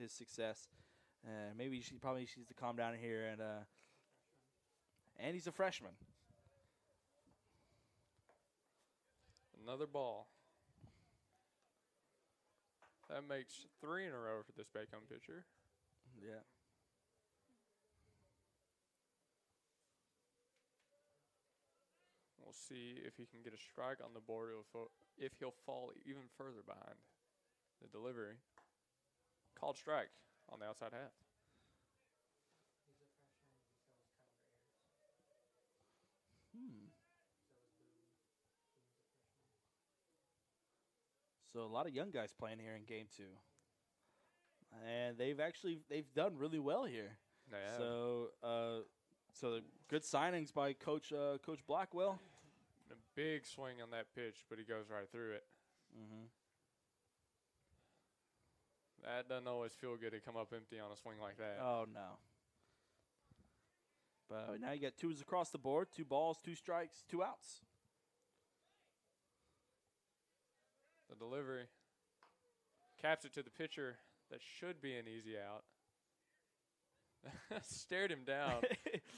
A: success. Maybe she needs to calm down here, and he's a freshman.
B: Another ball. That makes 3 in a row for this Bacon pitcher.
A: Yeah.
B: We'll see if he can get a strike on the board, if he'll fall even further behind. The delivery. Called strike on the outside half.
A: So a lot of young guys playing here in game 2. And they've done really well here.
B: They have.
A: So good signings by Coach Blackwell.
B: A big swing on that pitch, but he goes right through it.
A: Mm-hmm.
B: That doesn't always feel good to come up empty on a swing like that.
A: Oh, no. But now you got 2s across the board, 2 balls, 2 strikes, 2 outs.
B: The delivery caps it to the pitcher. That should be an easy out. Stared him down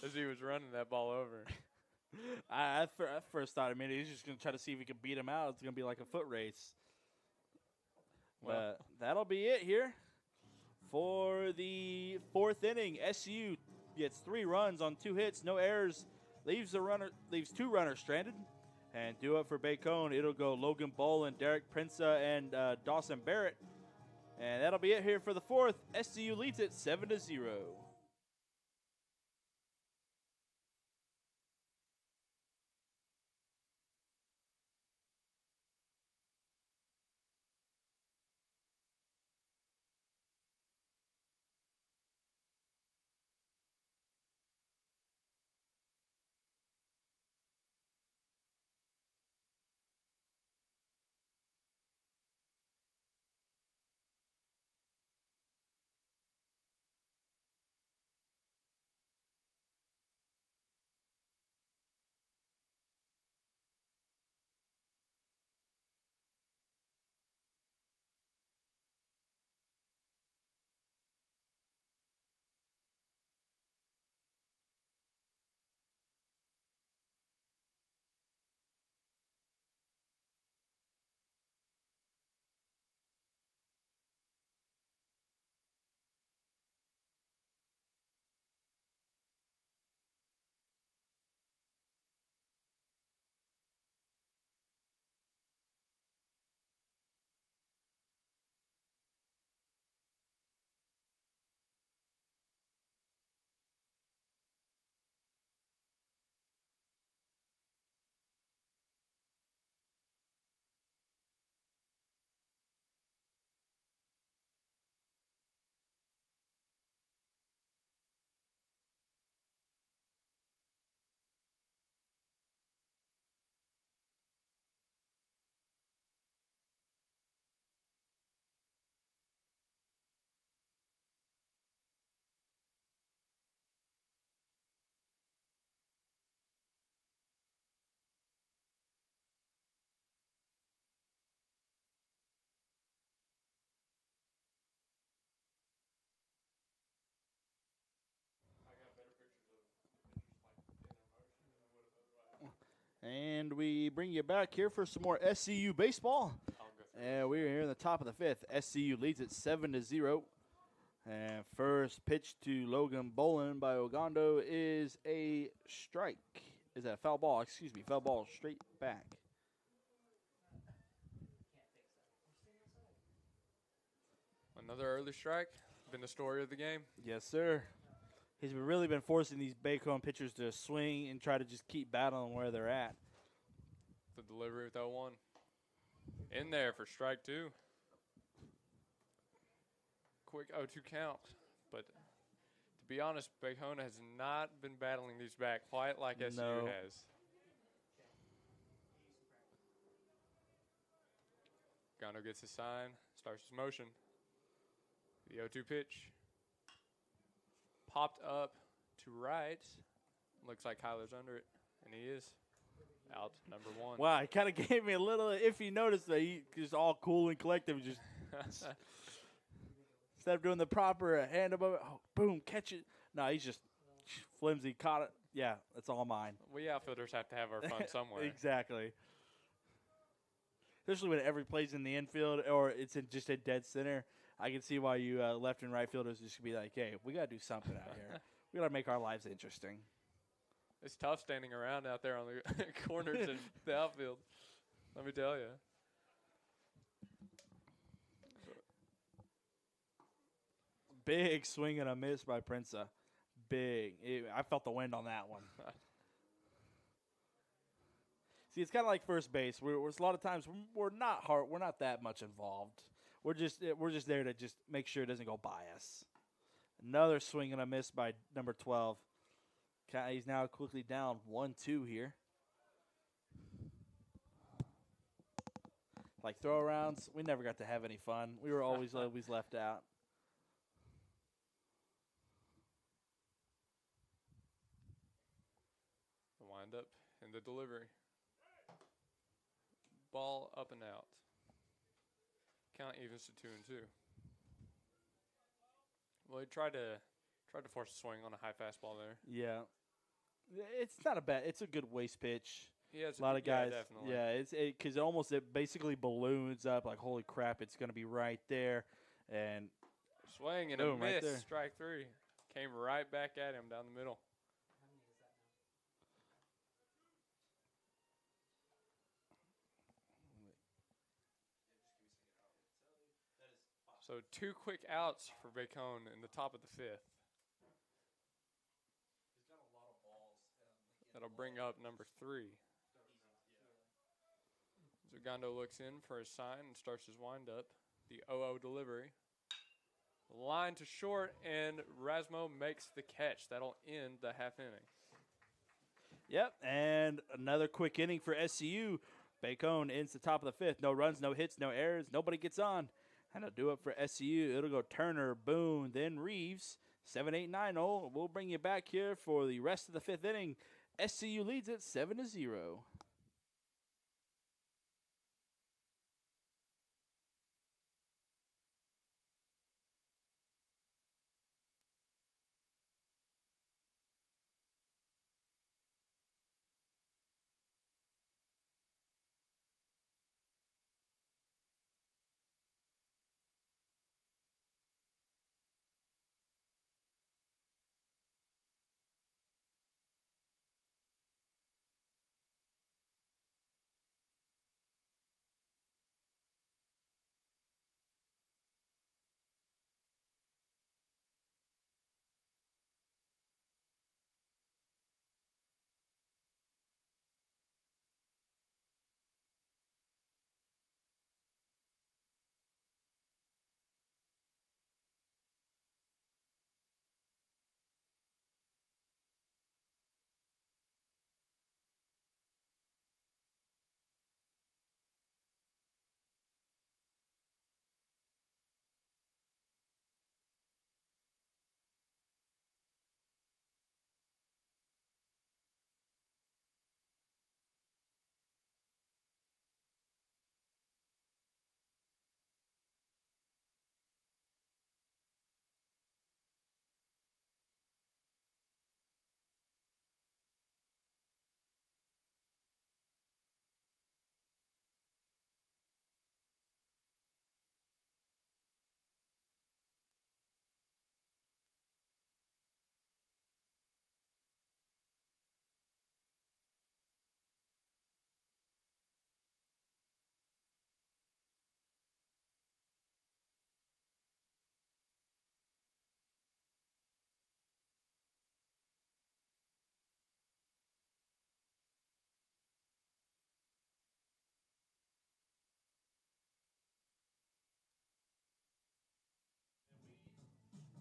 B: as he was running that ball over.
A: I first thought, he's just going to try to see if he can beat him out. It's going to be like a foot race.
B: Well,
A: but that'll be it here for the 4th inning. SCU gets 3 runs on 2 hits, no errors, leaves 2 runners stranded. And do it for Bacon. It'll go Logan Bolin, Derek Prinsa, and Dawson Barrett. And that'll be it here for the 4th. SCU leads it 7-0. And we bring you back here for some more SCU baseball. And we're here in the top of the 5th. SCU leads it 7-0. And first pitch to Logan Bolin by Ogando is a strike. Is that a foul ball? Excuse me, foul ball straight back.
B: Another early strike. Been the story of the game.
A: Yes, sir. He's really been forcing these Bacon pitchers to swing and try to just keep battling where they're at.
B: The delivery with 0-1. In there for strike 2. Quick 0-2 count. But to be honest, Bacon has not been battling these back quite like SCU has. Gondo gets his sign, Starts his motion. The 0-2 pitch. Popped up to right. Looks like Kyler's under it, and he is. Out, number 1.
A: Wow, he kind of gave me a little iffy notice that he just all cool and collective. Just instead of doing the proper hand above it, oh, boom, catch it. No, he's just flimsy, caught it. Yeah, that's all mine.
B: We outfielders have to have our fun somewhere.
A: Exactly. Especially when every play's in the infield or it's just in dead center. I can see why you left and right fielders just be like, hey, we got to do something out here. We got to make our lives interesting.
B: It's tough standing around out there on the corners in the outfield. Let me tell you.
A: Big swing and a miss by Prinza. Big. I felt the wind on that one. See, it's kind of like first base. We're a lot of times we're not hard. We're not that much involved. We're just there to just make sure it doesn't go by us. Another swing and a miss by number 12. He's now quickly down 1-2 here. Like throw-arounds, we never got to have any fun. We were always left out.
B: The windup and the delivery. Ball up and out. Count evens to 2-2. Well, he tried to force a swing on a high fastball there.
A: Yeah. It's not a bad. It's a good waist pitch.
B: Yeah,
A: a lot of guys.
B: Definitely.
A: Yeah, because it basically balloons up. Like holy crap, it's gonna be right there, and
B: swing and
A: boom,
B: a miss.
A: Right
B: Strike 3 came right back at him down the middle. So 2 quick outs for Bacone in the top of the 5th. That'll bring up number 3. Zugando looks in for his sign and starts his windup. The 0-0 delivery. Line to short, and Rasmo makes the catch. That'll end the half inning.
A: Yep, and another quick inning for SCU. Bacone ends the top of the 5th. No runs, no hits, no errors. Nobody gets on. And it'll do it for SCU. It'll go Turner, Boone, then Reeves. 7-8-9-0. We'll bring you back here for the rest of the 5th inning. SCU leads it 7-0.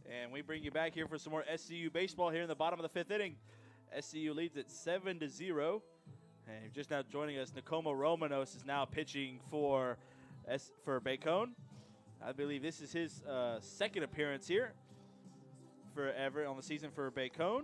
A: And we bring you back here for some more SCU baseball here in the bottom of the 5th inning. SCU leads it 7-0. And just now joining us, Nakoma Romanos is now pitching for Bacone. I believe this is his second appearance here for Everett on the season for Bacone.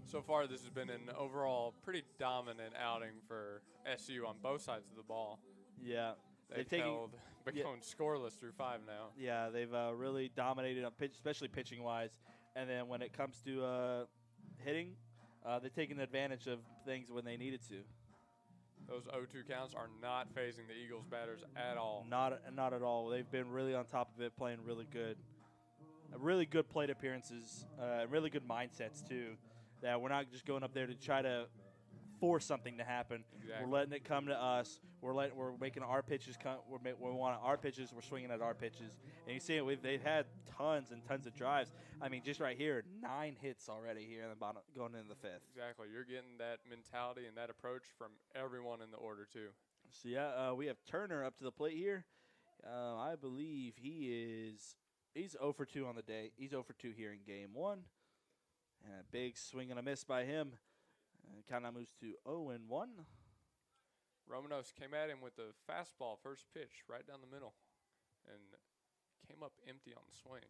B: So far, this has been an overall pretty dominant outing for SCU on both sides of the ball.
A: Yeah.
B: They've held Bacone scoreless through 5 now.
A: Yeah, they've really dominated on pitch, especially pitching-wise. And then when it comes to hitting, they've taken advantage of things when they needed to.
B: Those 0-2 counts are not phasing the Eagles batters at all.
A: Not at all. They've been really on top of it, playing really good. Really good plate appearances, really good mindsets, too. That we're not just going up there to try to force something to happen.
B: Exactly.
A: We're letting it come to us. We're making our pitches come. We want our pitches. We're swinging at our pitches. And you see it. They've had tons and tons of drives. I mean, just right here, 9 hits already here in the bottom, going into the 5th.
B: Exactly. You're getting that mentality and that approach from everyone in the order too.
A: So yeah, we have Turner up to the plate here. I believe he's 0 for 2 on the day. He's 0 for 2 here in game 1. And a big swing and a miss by him. Count now moves to 0-1.
B: Romanos came at him with the fastball first pitch right down the middle and came up empty on the swing.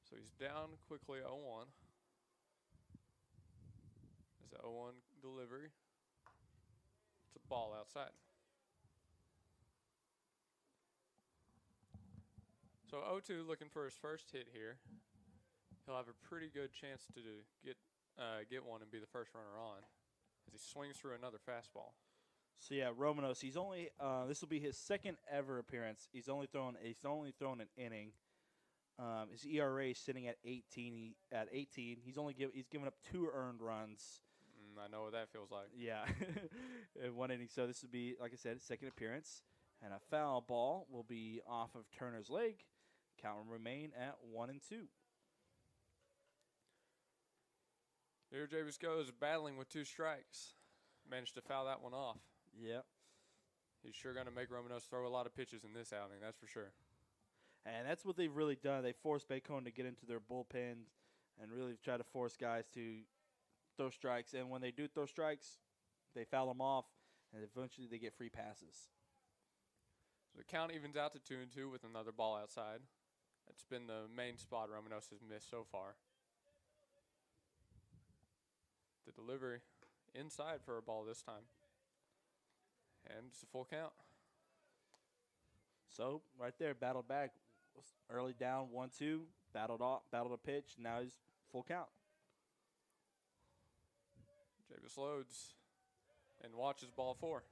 B: So he's down quickly 0-1. There's an 0-1 delivery. It's a ball outside. So 0-2 looking for his first hit here. He'll have a pretty good chance to get one and be the first runner on as he swings through another fastball.
A: So yeah, Romanos, he's only this will be his second ever appearance. He's only thrown an inning. His ERA is sitting at 18. He's given up 2 earned runs.
B: I know what that feels like.
A: Yeah, in 1 inning. So this will be, like I said, his second appearance, and a foul ball will be off of Turner's leg. Count will remain at 1-2.
B: Here Javis goes battling with 2 strikes. Managed to foul that one off.
A: Yep.
B: He's sure going to make Romanos throw a lot of pitches in this outing, that's for sure.
A: And that's what they've really done. They forced Bacone to get into their bullpen and really try to force guys to throw strikes. And when they do throw strikes, they foul them off, and eventually they get free passes.
B: So the count evens out to 2-2 with another ball outside. That's been the main spot Romanos has missed so far. The delivery inside for a ball this time. And it's a full count.
A: So right there, battled back. Early down, 1-2, battled a pitch. Now he's full count.
B: Javis loads and watches ball 4.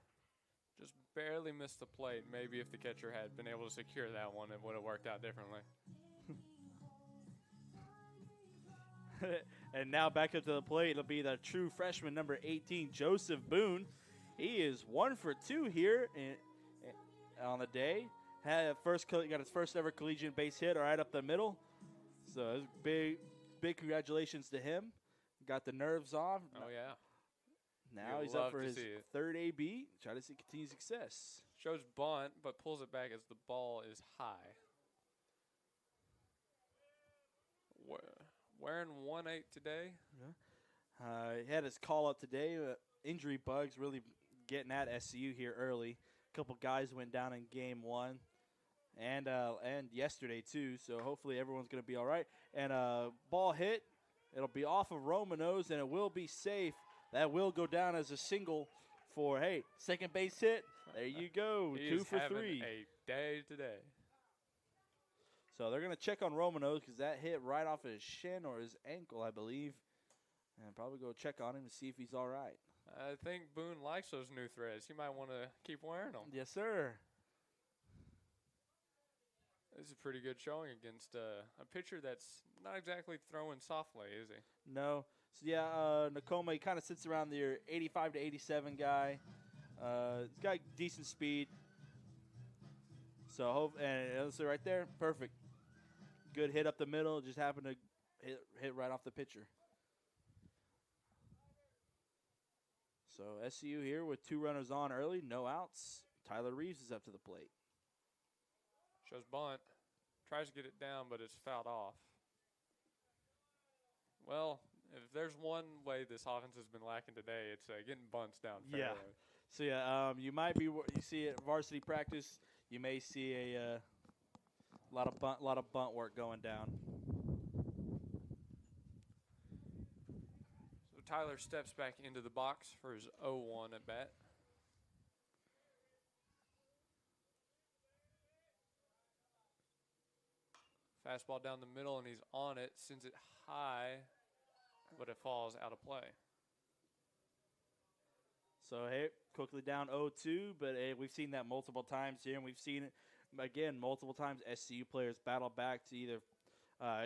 B: Just barely missed the plate. Maybe if the catcher had been able to secure that one, it would have worked out differently.
A: And now back up to the plate. It'll be the true freshman, number 18, Joseph Boone. He is 1 for 2 here on the day. Got his first ever collegiate base hit right up the middle. So big congratulations to him. Got the nerves off.
B: Oh, yeah.
A: Now he's up for his 3rd AB. Try to see continued success.
B: Shows bunt, but pulls it back as the ball is high. Wearing 1-8 today.
A: Yeah. He had his call up today. Injury bugs really getting at SCU here early. A couple guys went down in game 1 and yesterday too. So hopefully everyone's going to be all right. And ball hit. It'll be off of Romanos, and it will be safe. That will go down as a single for, second base hit. There you go.
B: He
A: 2
B: is
A: for
B: having
A: 3.
B: a day today.
A: So they're going to check on Romanos because that hit right off his shin or his ankle, I believe. And probably go check on him to see if he's all right.
B: I think Boone likes those new threads. He might want to keep wearing them.
A: Yes, sir.
B: This is a pretty good showing against a pitcher that's not exactly throwing softly, is he?
A: No. So, yeah, Nakoma, he kind of sits around the 85 to 87 guy. He's got decent speed. So, right there, perfect. Good hit up the middle. Just happened to hit right off the pitcher. So, SCU here with 2 runners on early, no outs. Tyler Reeves is up to the plate.
B: Shows bunt. Tries to get it down, but it's fouled off. Well, if there's one way this offense has been lacking today, it's getting bunts down fairway.
A: Yeah. So yeah, you might be you see it varsity practice. You may see a lot of bunt work going down.
B: So Tyler steps back into the box for his 0-1 at bat. Fastball down the middle, and he's on it. Sends it high, but it falls out of play.
A: So, hey, quickly down 0-2, but hey, we've seen that multiple times here, and we've seen it, again, multiple times. SCU players battle back to either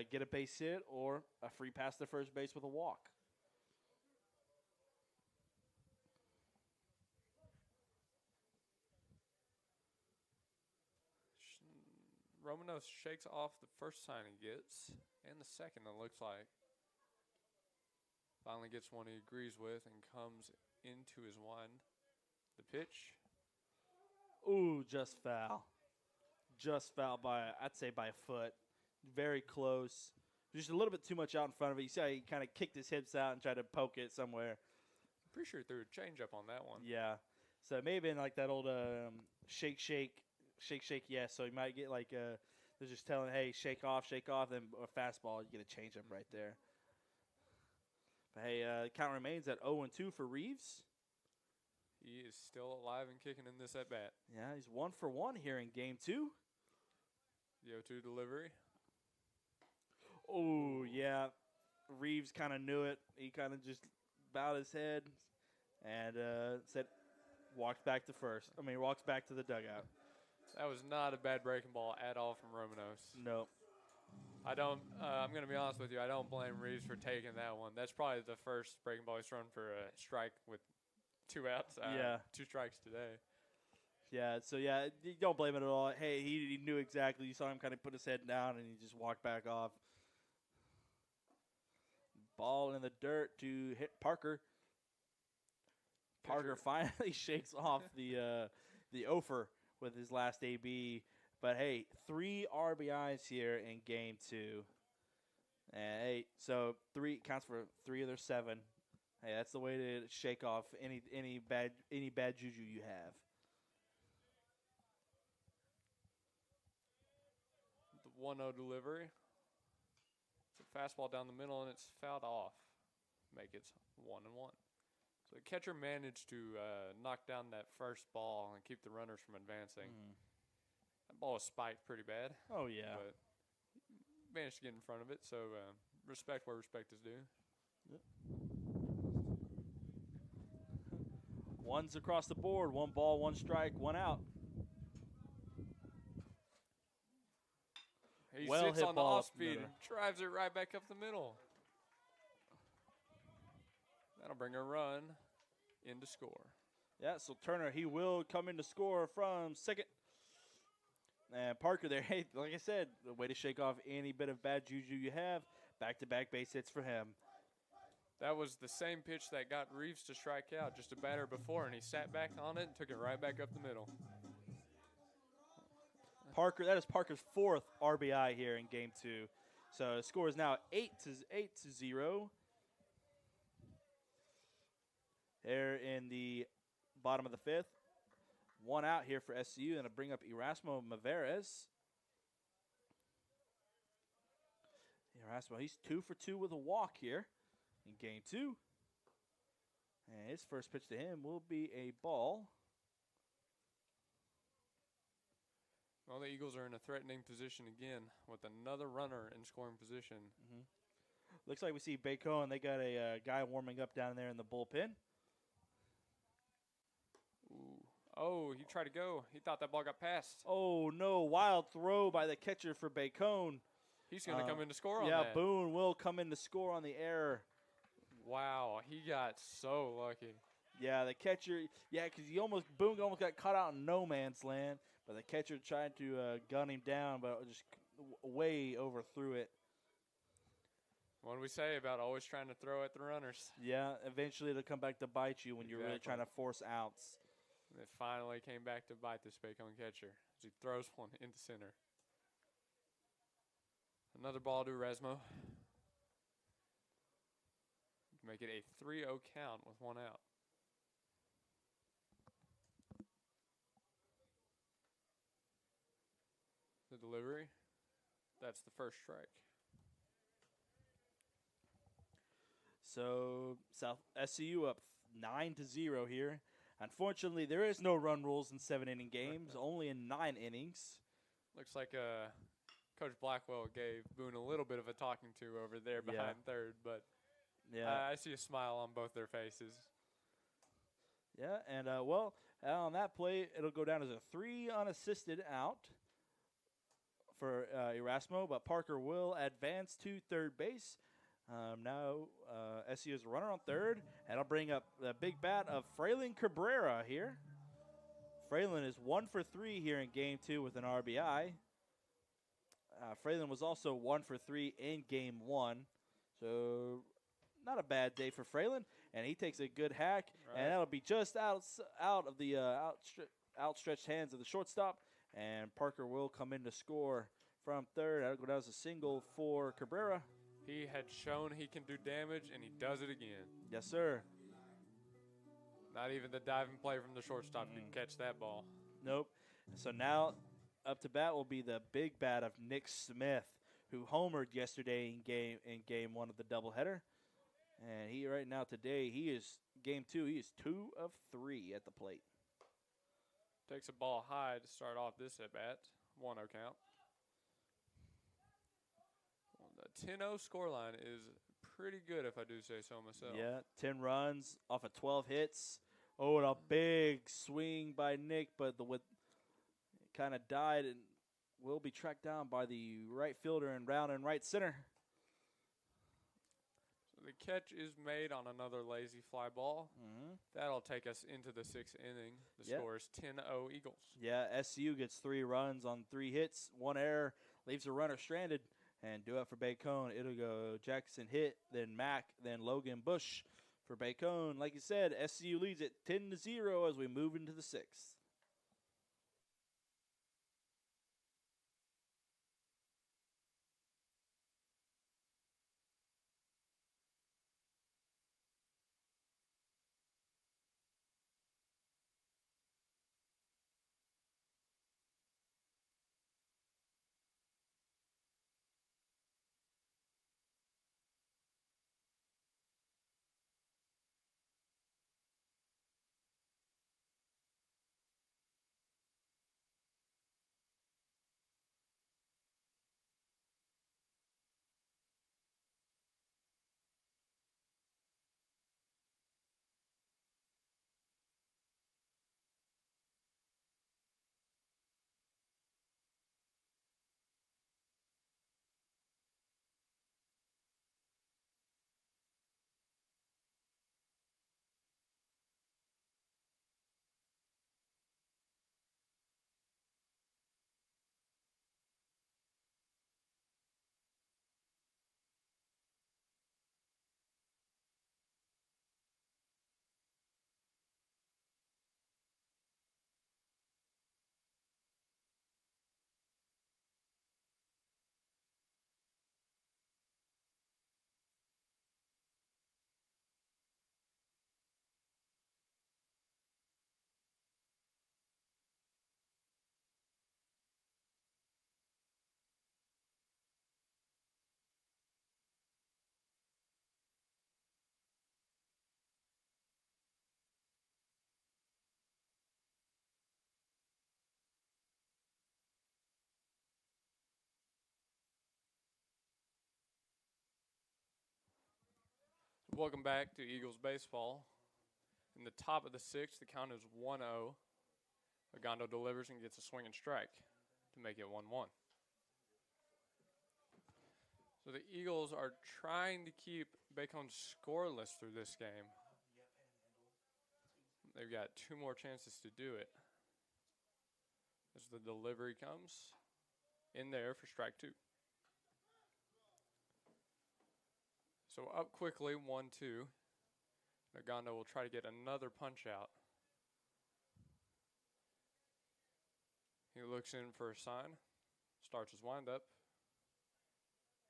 A: get a base hit or a free pass to first base with a walk.
B: Romanos shakes off the first sign he gets, and the second, it looks like. Finally gets one he agrees with and comes into his one. The pitch.
A: Ooh, just foul. Just foul by, I'd say, by a foot. Very close. Just a little bit too much out in front of it. You see how he kind of kicked his hips out and tried to poke it somewhere.
B: Pretty sure he threw a changeup on that one.
A: Yeah. So it may have been like that old shake, yeah. So you might get like, they're just telling, hey, shake off, then a fastball. You get a changeup right there. But hey, count remains at 0-2 for Reeves.
B: He is still alive and kicking in this at-bat.
A: Yeah, he's 1 for 1 here in game 2.
B: The 0-2 delivery.
A: Oh, yeah. Reeves kind of knew it. He kind of just bowed his head and said, walks back to the dugout.
B: That was not a bad breaking ball at all from Romanos.
A: No.
B: I don't. I'm going to be honest with you. I don't blame Reeves for taking that one. That's probably the first breaking ball he's thrown for a strike with 2 outs. 2 strikes today.
A: Yeah. So yeah, you don't blame it at all. Hey, he knew exactly. You saw him kind of put his head down and he just walked back off. Ball in the dirt to hit Parker. Parker finally shakes off the offer with his last AB. But, hey, 3 RBIs here in game 2. And, hey, so 3 counts for 3 of their 7. Hey, that's the way to shake off any bad juju you have.
B: The 1-0 delivery. It's a fastball down the middle, and it's fouled off. Make it 1-1. So the catcher managed to knock down that first ball and keep the runners from advancing. That ball was spiked pretty bad.
A: Oh, yeah.
B: But managed to get in front of it, so respect where respect is due.
A: Yep. One's across the board. 1 ball, 1 strike, 1 out.
B: He
A: Well
B: sits
A: hit
B: on the
A: ball
B: off speed and drives it right back up the middle. That'll bring a run in to score.
A: Yeah, so Turner, he will come in to score from second. And Parker there, hey, like I said, the way to shake off any bit of bad juju you have, back-to-back base hits for him.
B: That was the same pitch that got Reeves to strike out just a batter before, and he sat back on it and took it right back up the middle.
A: Parker, that is Parker's 4th RBI here in game 2. So the score is now 8-0. There in the bottom of the 5th. 1 out here for SCU, and to bring up Erasmo Maveres. Erasmo, he's 2 for 2 with a walk here in game 2. And his first pitch to him will be a ball.
B: Well, the Eagles are in a threatening position again with another runner in scoring position.
A: Looks like we see Bacon. They got a guy warming up down there in the bullpen.
B: Ooh. Oh, he tried to go. He thought that ball got passed.
A: Oh, no. Wild throw by the catcher for Bacon.
B: He's going to come in to score on that.
A: Yeah, Boone will come in to score on the error.
B: Wow, he got so lucky.
A: Yeah, the catcher, because Boone almost got caught out in no man's land, but the catcher tried to gun him down, but just way overthrew it.
B: What do we say about always trying to throw at the runners?
A: Yeah, eventually it'll come back to bite you when you're really trying to force outs.
B: It finally came back to bite this Bacon catcher as he throws one into center. Another ball to Erasmo. Make it a 3-0 count with 1 out. delivery. That's the first strike.
A: So South SCU up 9-0 here. Unfortunately, there is no run rules in 7-inning games, only in 9 innings.
B: Looks like Coach Blackwell gave Boone a little bit of a talking to over there behind third, but I see a smile on both their faces.
A: Yeah, and on that play, it'll go down as a 3 unassisted out for Erasmo, but Parker will advance to third base. Now SCU is a runner on third, and I'll bring up the big bat of Fraylin Cabrera here. Fraylin is 1 for 3 here in Game 2 with an RBI. Fraylin was also 1 for 3 in Game 1, so not a bad day for Fraylin, and he takes a good hack, and that'll be just out of the outstretched hands of the shortstop, and Parker will come in to score from third. That'll go down as a single for Cabrera.
B: He had shown he can do damage, and he does it again.
A: Yes, sir.
B: Not even the diving play from the shortstop can catch that ball.
A: Nope. So now up to bat will be the big bat of Nick Smith, who homered yesterday in game 1 of the doubleheader. And he right now today, he is Game 2. He is 2 of 3 at the plate.
B: Takes a ball high to start off this at bat. 1-0 count. The 10-0 scoreline is pretty good, if I do say so myself.
A: Yeah, 10 runs off of 12 hits. Oh, and a big swing by Nick, but kind of died and will be tracked down by the right fielder and round and right center.
B: So the catch is made on another lazy fly ball. That'll take us into the 6th inning. The score is 10-0 Eagles.
A: Yeah, SCU gets 3 runs on 3 hits, 1 error, leaves a runner stranded. And do it for Bacone. It'll go Jackson hit, then Mack, then Logan Bush for Bacone. Like you said, SCU leads it 10-0 as we move into the 6th.
B: Welcome back to Eagles baseball. In the top of the 6th, the count is 1-0. Agondo delivers and gets a swing and strike to make it 1-1. So the Eagles are trying to keep Bacone scoreless through this game. They've got 2 more chances to do it. As the delivery comes in there for strike 2. So up quickly, 1-2. Agondo will try to get another punch out. He looks in for a sign, starts his windup,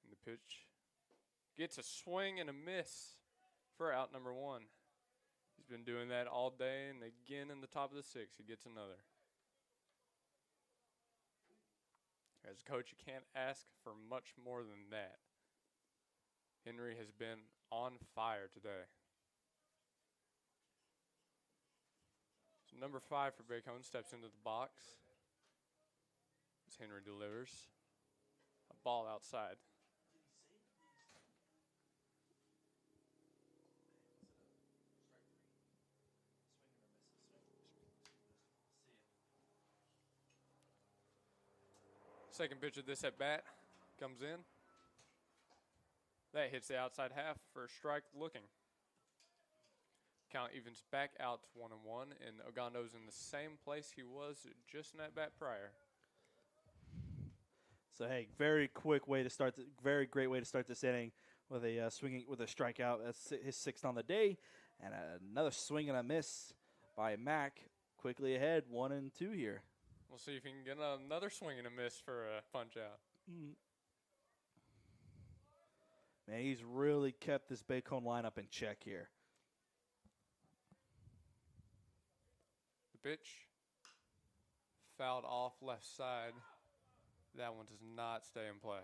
B: and the pitch gets a swing and a miss for out number 1. He's been doing that all day, and again in the top of the 6th, he gets another. As a coach, you can't ask for much more than that. Henry has been on fire today. So number 5 for Bacone steps into the box as Henry delivers a ball outside. Second pitch of this at bat comes in. That hits the outside half for a strike looking. Count evens back out to 1-1, and Ogando's in the same place he was just in that bat prior.
A: So hey, very quick way to start. Very great way to start this inning with a swinging with a strikeout. That's his 6th on the day, and another swing and a miss by Mac. Quickly ahead, 1-2 here.
B: We'll see if he can get another swing and a miss for a punch out.
A: Man, he's really kept this Bacone lineup in check here.
B: The pitch fouled off left side. That one does not stay in play.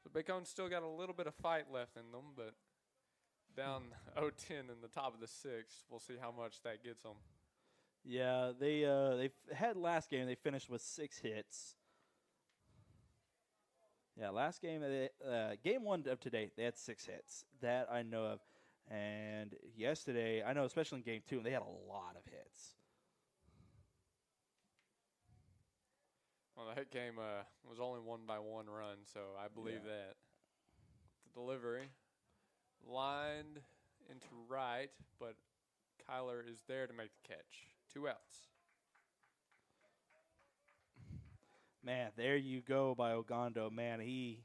B: So Bacone's still got a little bit of fight left in them, but down 0-10 in the top of the 6th. We'll see how much that gets them.
A: Yeah, they had last game. They finished with 6 hits. Yeah, last game, game 1 of today, they had 6 hits. That I know of. And yesterday, I know especially in game 2, they had a lot of hits.
B: Well, the hit game was only won by 1 run, so I believe that. The delivery lined into right, but Kyler is there to make the catch. 2 outs.
A: Man, there you go by Ogando. Man, his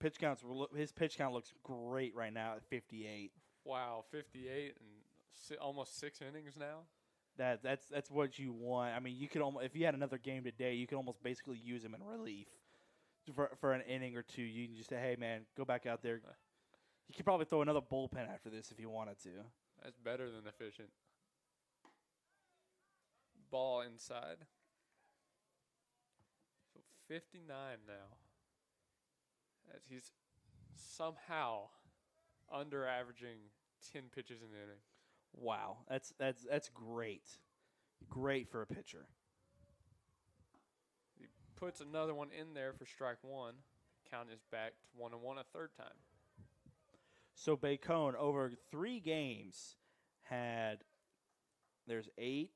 A: pitch count looks great right now at 58.
B: Wow, 58 and almost 6 innings now.
A: That's what you want. I mean, you could almost, if you had another game today, you could almost basically use him in relief for an inning or 2. You can just say, hey man, go back out there. You could probably throw another bullpen after this if you wanted to.
B: That's better than efficient. Ball inside. So 59 now. As he's somehow under averaging 10 pitches in the inning.
A: Wow, that's great. Great for a pitcher.
B: He puts another one in there for strike 1. Count is back to 1-1 a third time.
A: So Bacone over 3 games there's 8,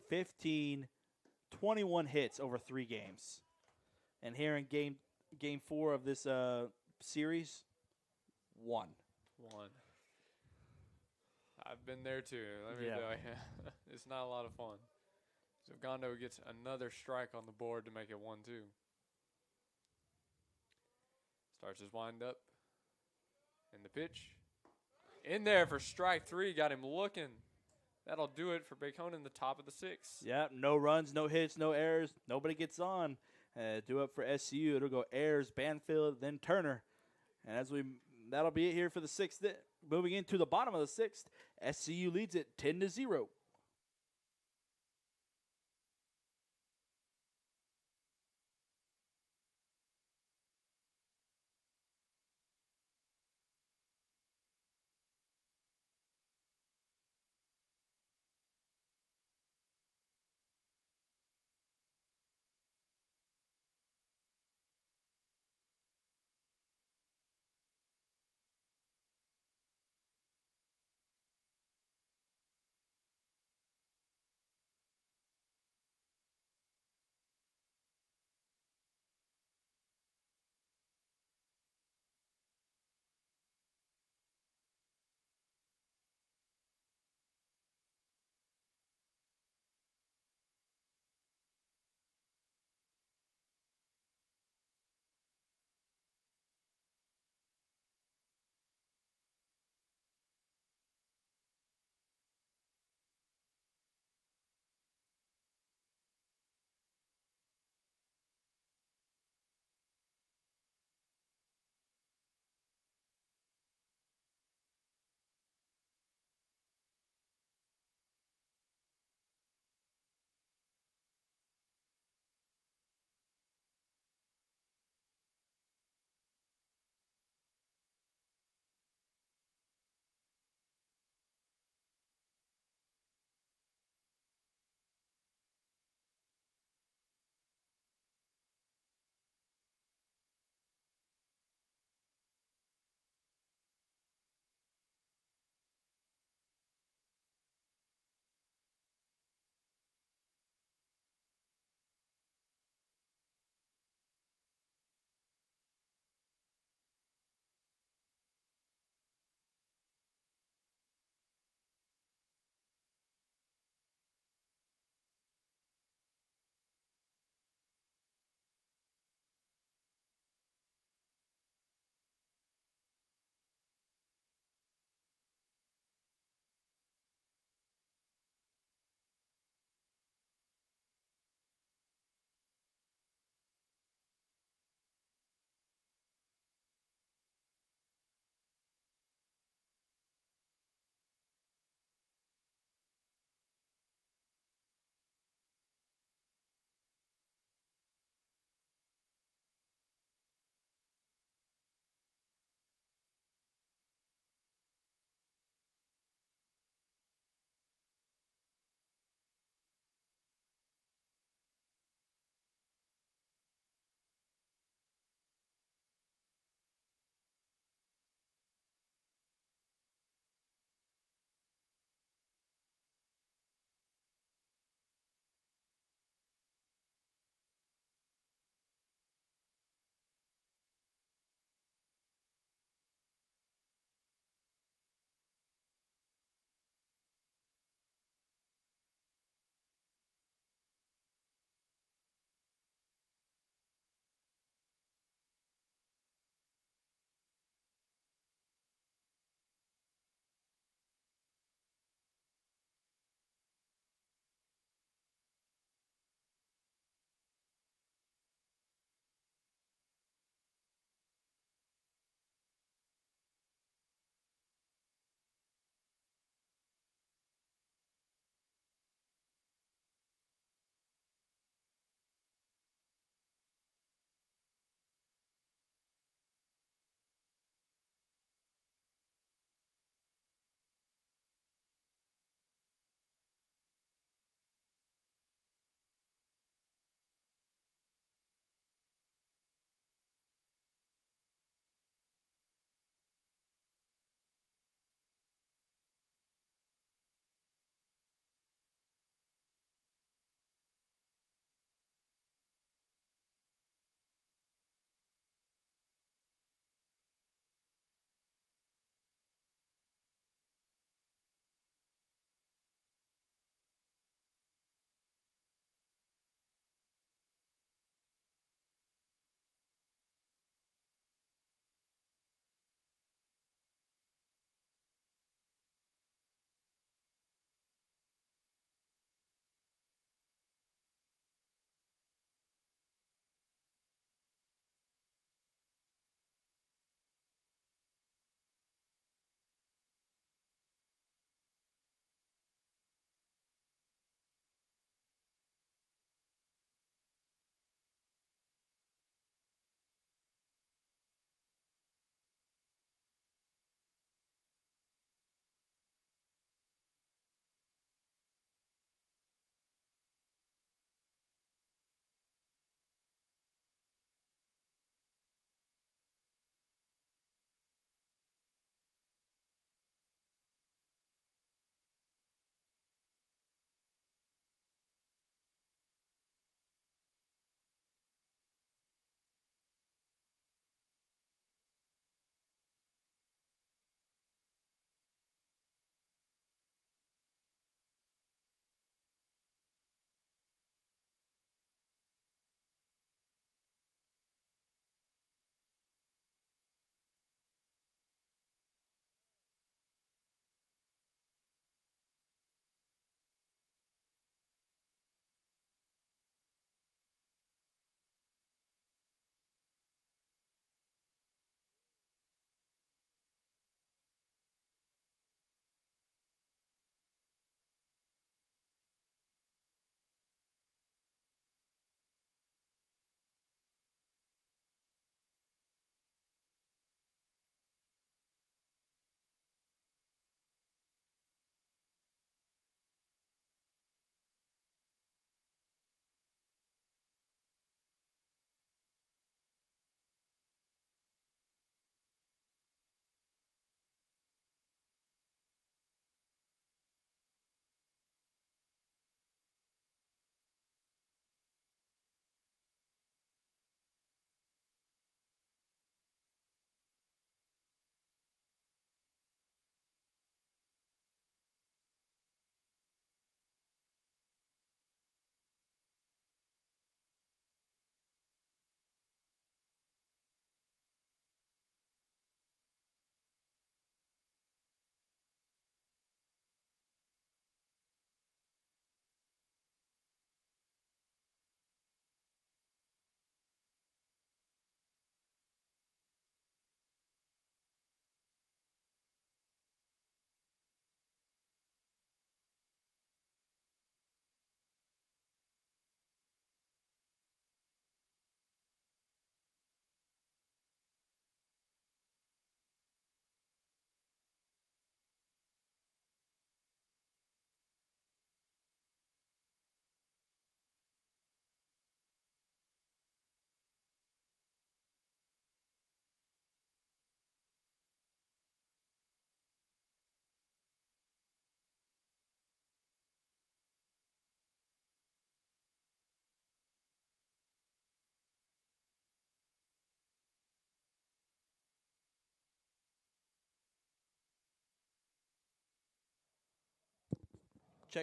A: 15, 21 hits over 3 games. And here in game 4 of this series, 1.
B: I've been there too. Let me tell you. It's not a lot of fun. So Gondo gets another strike on the board to make it 1-2. Starts his windup. And the pitch. In there for strike 3. Got him looking. That'll do it for Bacone in the top of the 6th.
A: Yeah, no runs, no hits, no errors. Nobody gets on. Do up for SCU. It'll go Ayers, Banfield, then Turner. And that'll be it here for the 6th. Moving into the bottom of the 6th, SCU leads it 10-0.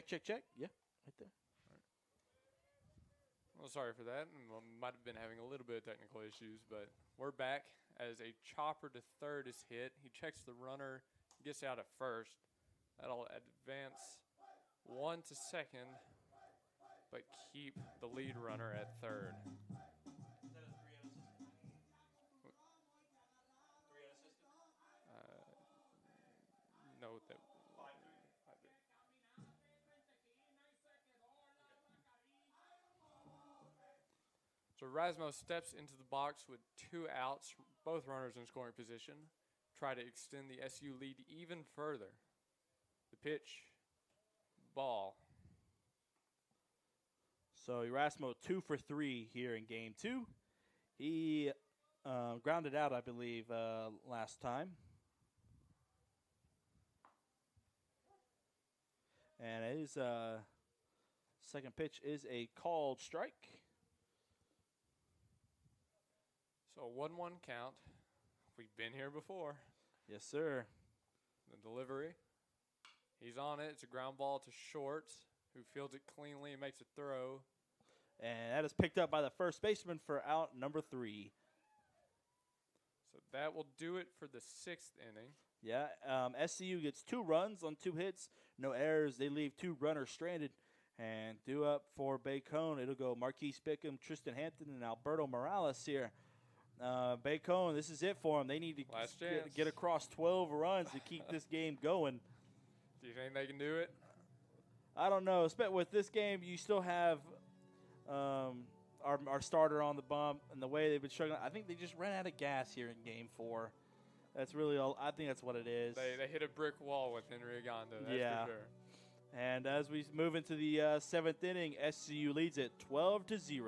A: check. Yeah, right there.
B: Well, sorry for that. Might have been having a little bit of technical issues, but we're back as a chopper to third is hit. He checks the runner, gets out at first. That'll advance one to second, but keep the lead runner at third. No, that. So Rasmus steps into the box with 2 outs, both runners in scoring position. Try to extend the SU lead even further. The pitch, ball.
A: So Erasmo 2 for 3 here in game 2. He grounded out, I believe, last time. And his second pitch is a called strike.
B: So 1-1 count. We've been here before.
A: Yes, sir.
B: The delivery. He's on it. It's a ground ball to short, who fields it cleanly and makes a throw.
A: And that is picked up by the first baseman for out number 3.
B: So that will do it for the 6th inning.
A: Yeah, SCU gets 2 runs on 2 hits, no errors. They leave 2 runners stranded. And due up for Bacone, it'll go Marquise Bickham, Tristan Hampton, and Alberto Morales here. Bacone, this is it for them. They need to get across 12 runs to keep this game going.
B: Do you think they can do it?
A: I don't know. With this game, you still have our starter on the bump, and the way they've been struggling. I think they just ran out of gas here in game 4. That's really all. I think that's what it is.
B: They hit a brick wall with Henry Agondo. That's for sure.
A: And as we move into the 7th inning, SCU leads it 12-0.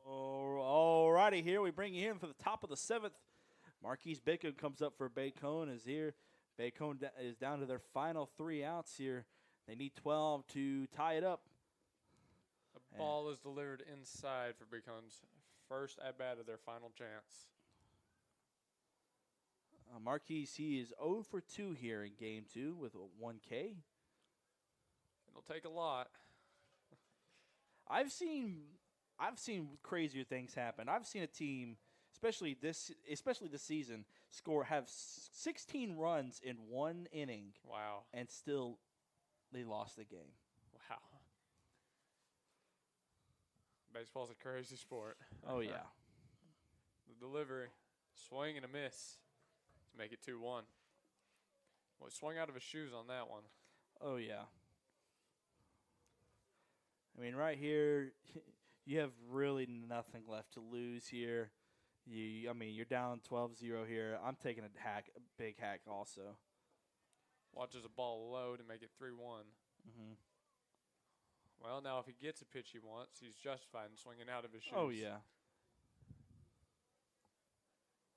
A: Alrighty, here we bring you in for the top of the 7th. Marquise Bacon comes up for Bacone is here. Bacone is down to their final 3 outs here. They need 12 to tie it up.
B: The ball is delivered inside for Bacon's first at-bat of their final chance.
A: Marquise, he is 0 for 2 here in game 2 with a 1K.
B: It'll take a lot.
A: I've seen crazier things happen. I've seen a team, especially this season, have 16 runs in 1 inning.
B: Wow.
A: And still they lost the game.
B: Wow. Baseball's a crazy sport.
A: Oh, yeah.
B: The delivery, swing and a miss to make it 2-1. Well, he swung out of his shoes on that one.
A: Oh, yeah. I mean, right here, you have really nothing left to lose here. You're down 12-0 here. I'm taking a big hack also.
B: Watches a ball low to make it 3-1.
A: Mm-hmm.
B: Well, now if he gets a pitch he wants, he's justified in swinging out of his shoes.
A: Oh, yeah.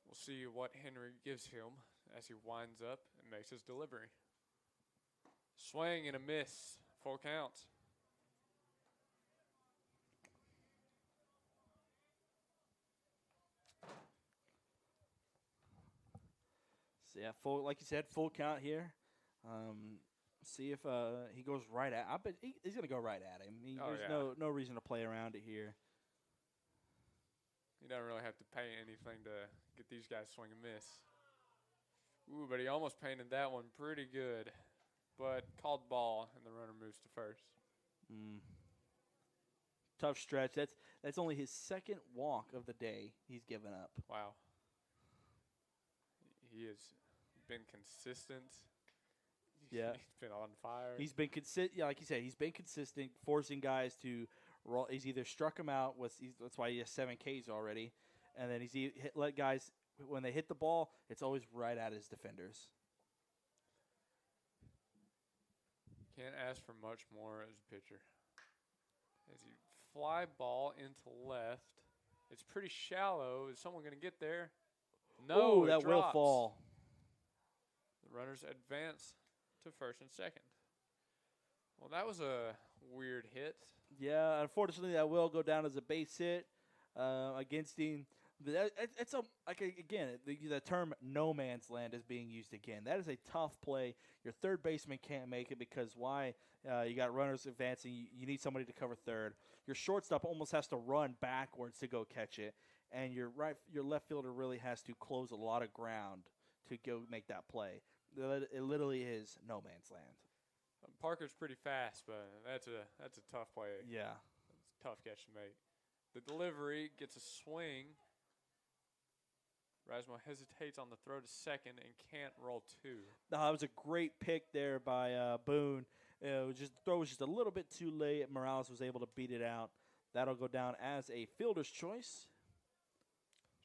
B: We'll see what Henry gives him as he winds up and makes his delivery. Swing and a miss. Full count.
A: So yeah, full like you said, full count here. See if he goes right at. I bet he's gonna go right at him. There's no reason to play around it here.
B: You don't really have to pay anything to get these guys swing and miss. Ooh, but he almost painted that one pretty good. But called ball, and the runner moves to first.
A: Tough stretch. That's only his second walk of the day he's given up.
B: Wow. He has been consistent.
A: Yeah.
B: He's been on fire.
A: He's been consistent. Yeah, like you said, he's been consistent, forcing guys to roll. He's either struck him out. That's why he has 7 Ks already. And then let guys, when they hit the ball, it's always right at his defenders.
B: Can't ask for much more as a pitcher. As you fly ball into left. It's pretty shallow. Is someone going to get there? No,
A: that will fall.
B: The runners advance to first and second. Well, that was a weird hit.
A: Yeah, unfortunately, that will go down as a base hit against him. It's the term "no man's land" is being used again. That is a tough play. Your third baseman can't make it because why? You got runners advancing. You need somebody to cover third. Your shortstop almost has to run backwards to go catch it, and your left fielder really has to close a lot of ground to go make that play. It literally is no man's land.
B: Parker's pretty fast, but that's a tough play.
A: Yeah,
B: it's a tough catch to make. The delivery gets a swing. Rasmo hesitates on the throw to second and can't roll 2.
A: No, that was a great pick there by Boone. The throw was just a little bit too late. Morales was able to beat it out. That'll go down as a fielder's choice.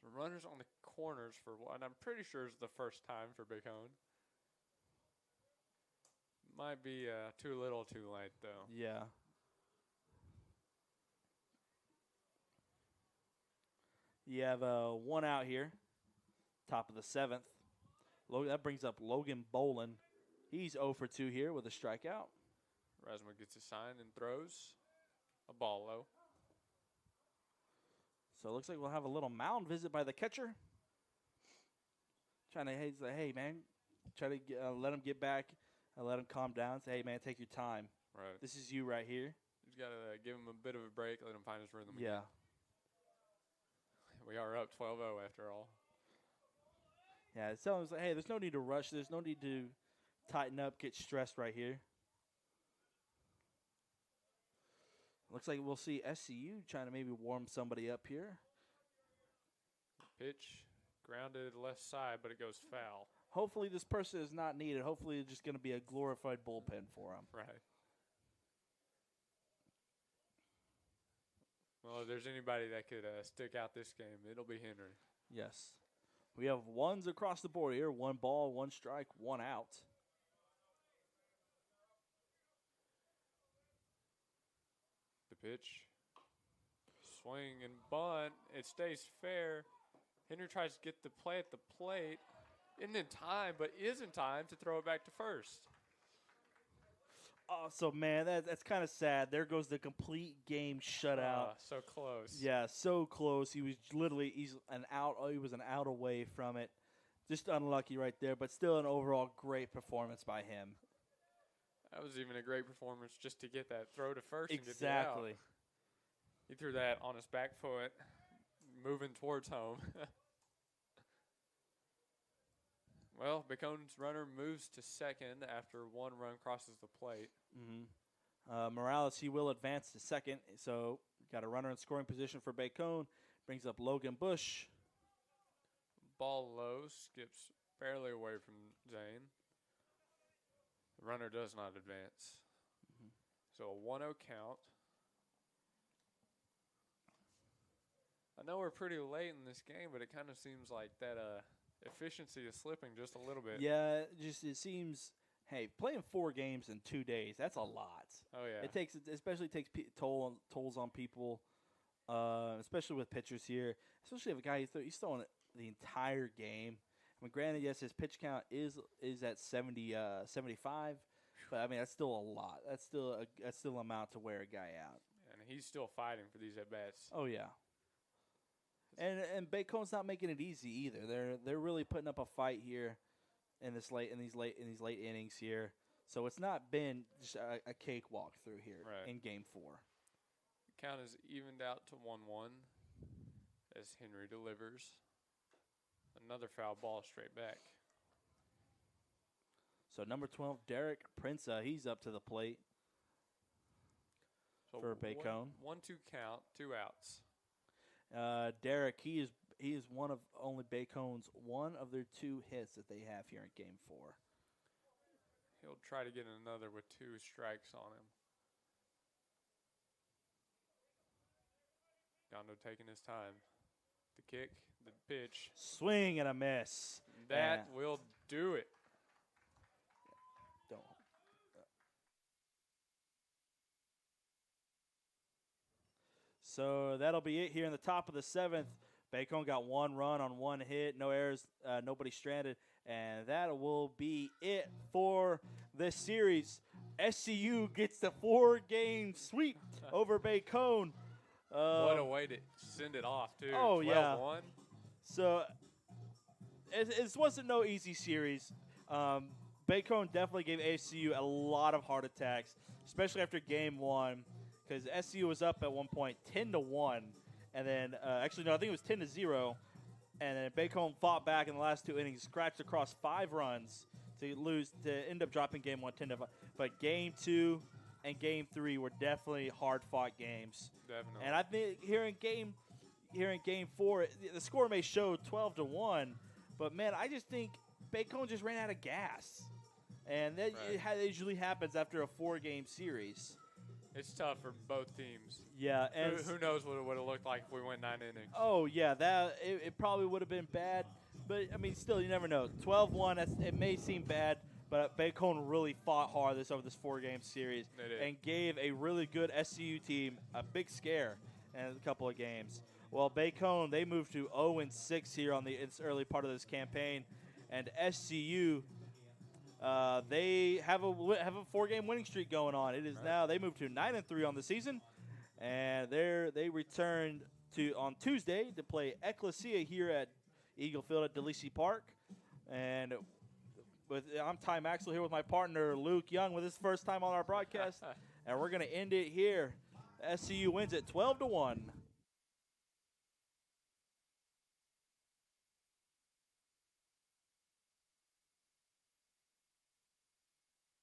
B: So runners on the corners for what I'm pretty sure is the first time for Bacone. Might be too little too late, though.
A: Yeah. You have 1 out here. Top of the 7th. That brings up Logan Bolin. He's 0 for 2 here with a strikeout.
B: Rasmus gets a sign and throws a ball low.
A: So it looks like we'll have a little mound visit by the catcher. He's like, hey, man, try to let him get back and let him calm down. Say, hey, man, take your time.
B: Right.
A: This is you right here.
B: You just got to give him a bit of a break, let him find his rhythm.
A: Yeah.
B: Again. We are up 12-0 after all.
A: Yeah, it's telling us, like, hey, there's no need to rush. There's no need to tighten up, get stressed right here. Looks like we'll see SCU trying to maybe warm somebody up here.
B: Pitch grounded left side, but it goes foul.
A: Hopefully this person is not needed. Hopefully it's just going to be a glorified bullpen for him.
B: Right. Well, if there's anybody that could stick out this game, it'll be Henry.
A: Yes. We have ones across the board here. 1 ball, 1 strike, 1 out.
B: The pitch. Swing and bunt. It stays fair. Henry tries to get the play at the plate. Isn't in time, but is in time to throw it back to first.
A: Oh, so, man, that's kind of sad. There goes the complete game shutout.
B: So close.
A: Yeah, so close. He was he was an out away from it. Just unlucky right there, but still an overall great performance by him.
B: That was even a great performance just to get that throw to first and get it out.
A: Exactly.
B: He threw that on his back foot, moving towards home. Well, Bacone's runner moves to second after 1 run crosses the plate.
A: Mm-hmm. Morales, he will advance to second. So got a runner in scoring position for Bacone. Brings up Logan Bush.
B: Ball low, skips barely away from Zayn. The runner does not advance. Mm-hmm. So a 1-0 count. I know we're pretty late in this game, but it kind of seems like that efficiency is slipping just a little bit.
A: Yeah, it seems. Hey, playing 4 games in 2 days, that's a lot.
B: Oh yeah.
A: Especially takes tolls on people, especially with pitchers here. Especially if a guy he's throwing it the entire game. I mean, granted, yes, his pitch count is at 75, but I mean that's still a lot. That's still amount to wear a guy out.
B: And he's still fighting for these at bats.
A: Oh yeah. And Bacone's not making it easy either. They're really putting up a fight here. in these late innings here. So it's not been just a cakewalk through here in Game 4.
B: The count is evened out to 1-1 as Henry delivers another foul ball straight back.
A: So number 12, Derek Prinza, he's up to the plate for Bacone.
B: 1-2 count, 2 outs.
A: Derek, he is one of only Bacone's one of their 2 hits that they have here in Game 4.
B: He'll try to get another with 2 strikes on him. Gondo taking his time. The kick, the pitch.
A: Swing and a miss.
B: That will do it.
A: Don't. So that'll be it here in the top of the 7th. Bacone got 1 run on 1 hit, no errors, nobody stranded, and that will be it for this series. SCU gets the 4-game sweep over Bacone.
B: What a way to send it off, too.
A: Oh,
B: 12-1.
A: yeah. So it wasn't no easy series. Bacone definitely gave SCU a lot of heart attacks, especially after Game 1, because SCU was up at one point 10-1. And then, actually, no, I think it was 10-0. And then Bacone fought back in the last 2 innings, scratched across 5 runs to end up dropping Game 1 10-5. But Game 2 and Game 3 were definitely hard-fought games.
B: Definitely.
A: And I think here in Game 4, the score may show 12-1, but man, I just think Bacone just ran out of gas, and that it usually happens after a 4-game series.
B: It's tough for both teams.
A: Yeah, and
B: who knows what it would have looked like if we went 9 innings.
A: Oh yeah, it probably would have been bad, but I mean, still, you never know. 12-1, it may seem bad, but Bacone really fought hard over this 4-game series and gave a really good SCU team a big scare in a couple of games. Well, Bacone, they moved to 0-6 here on the early part of this campaign, and SCU. They have a 4-game winning streak going on. It is now they moved to 9-3 on the season, and they returned on Tuesday to play Ecclesia here at Eagle Field at DeLisi Park. And I'm Ty Maxwell here with my partner Luke Young with his first time on our broadcast, and we're gonna end it here. SCU wins it 12-1.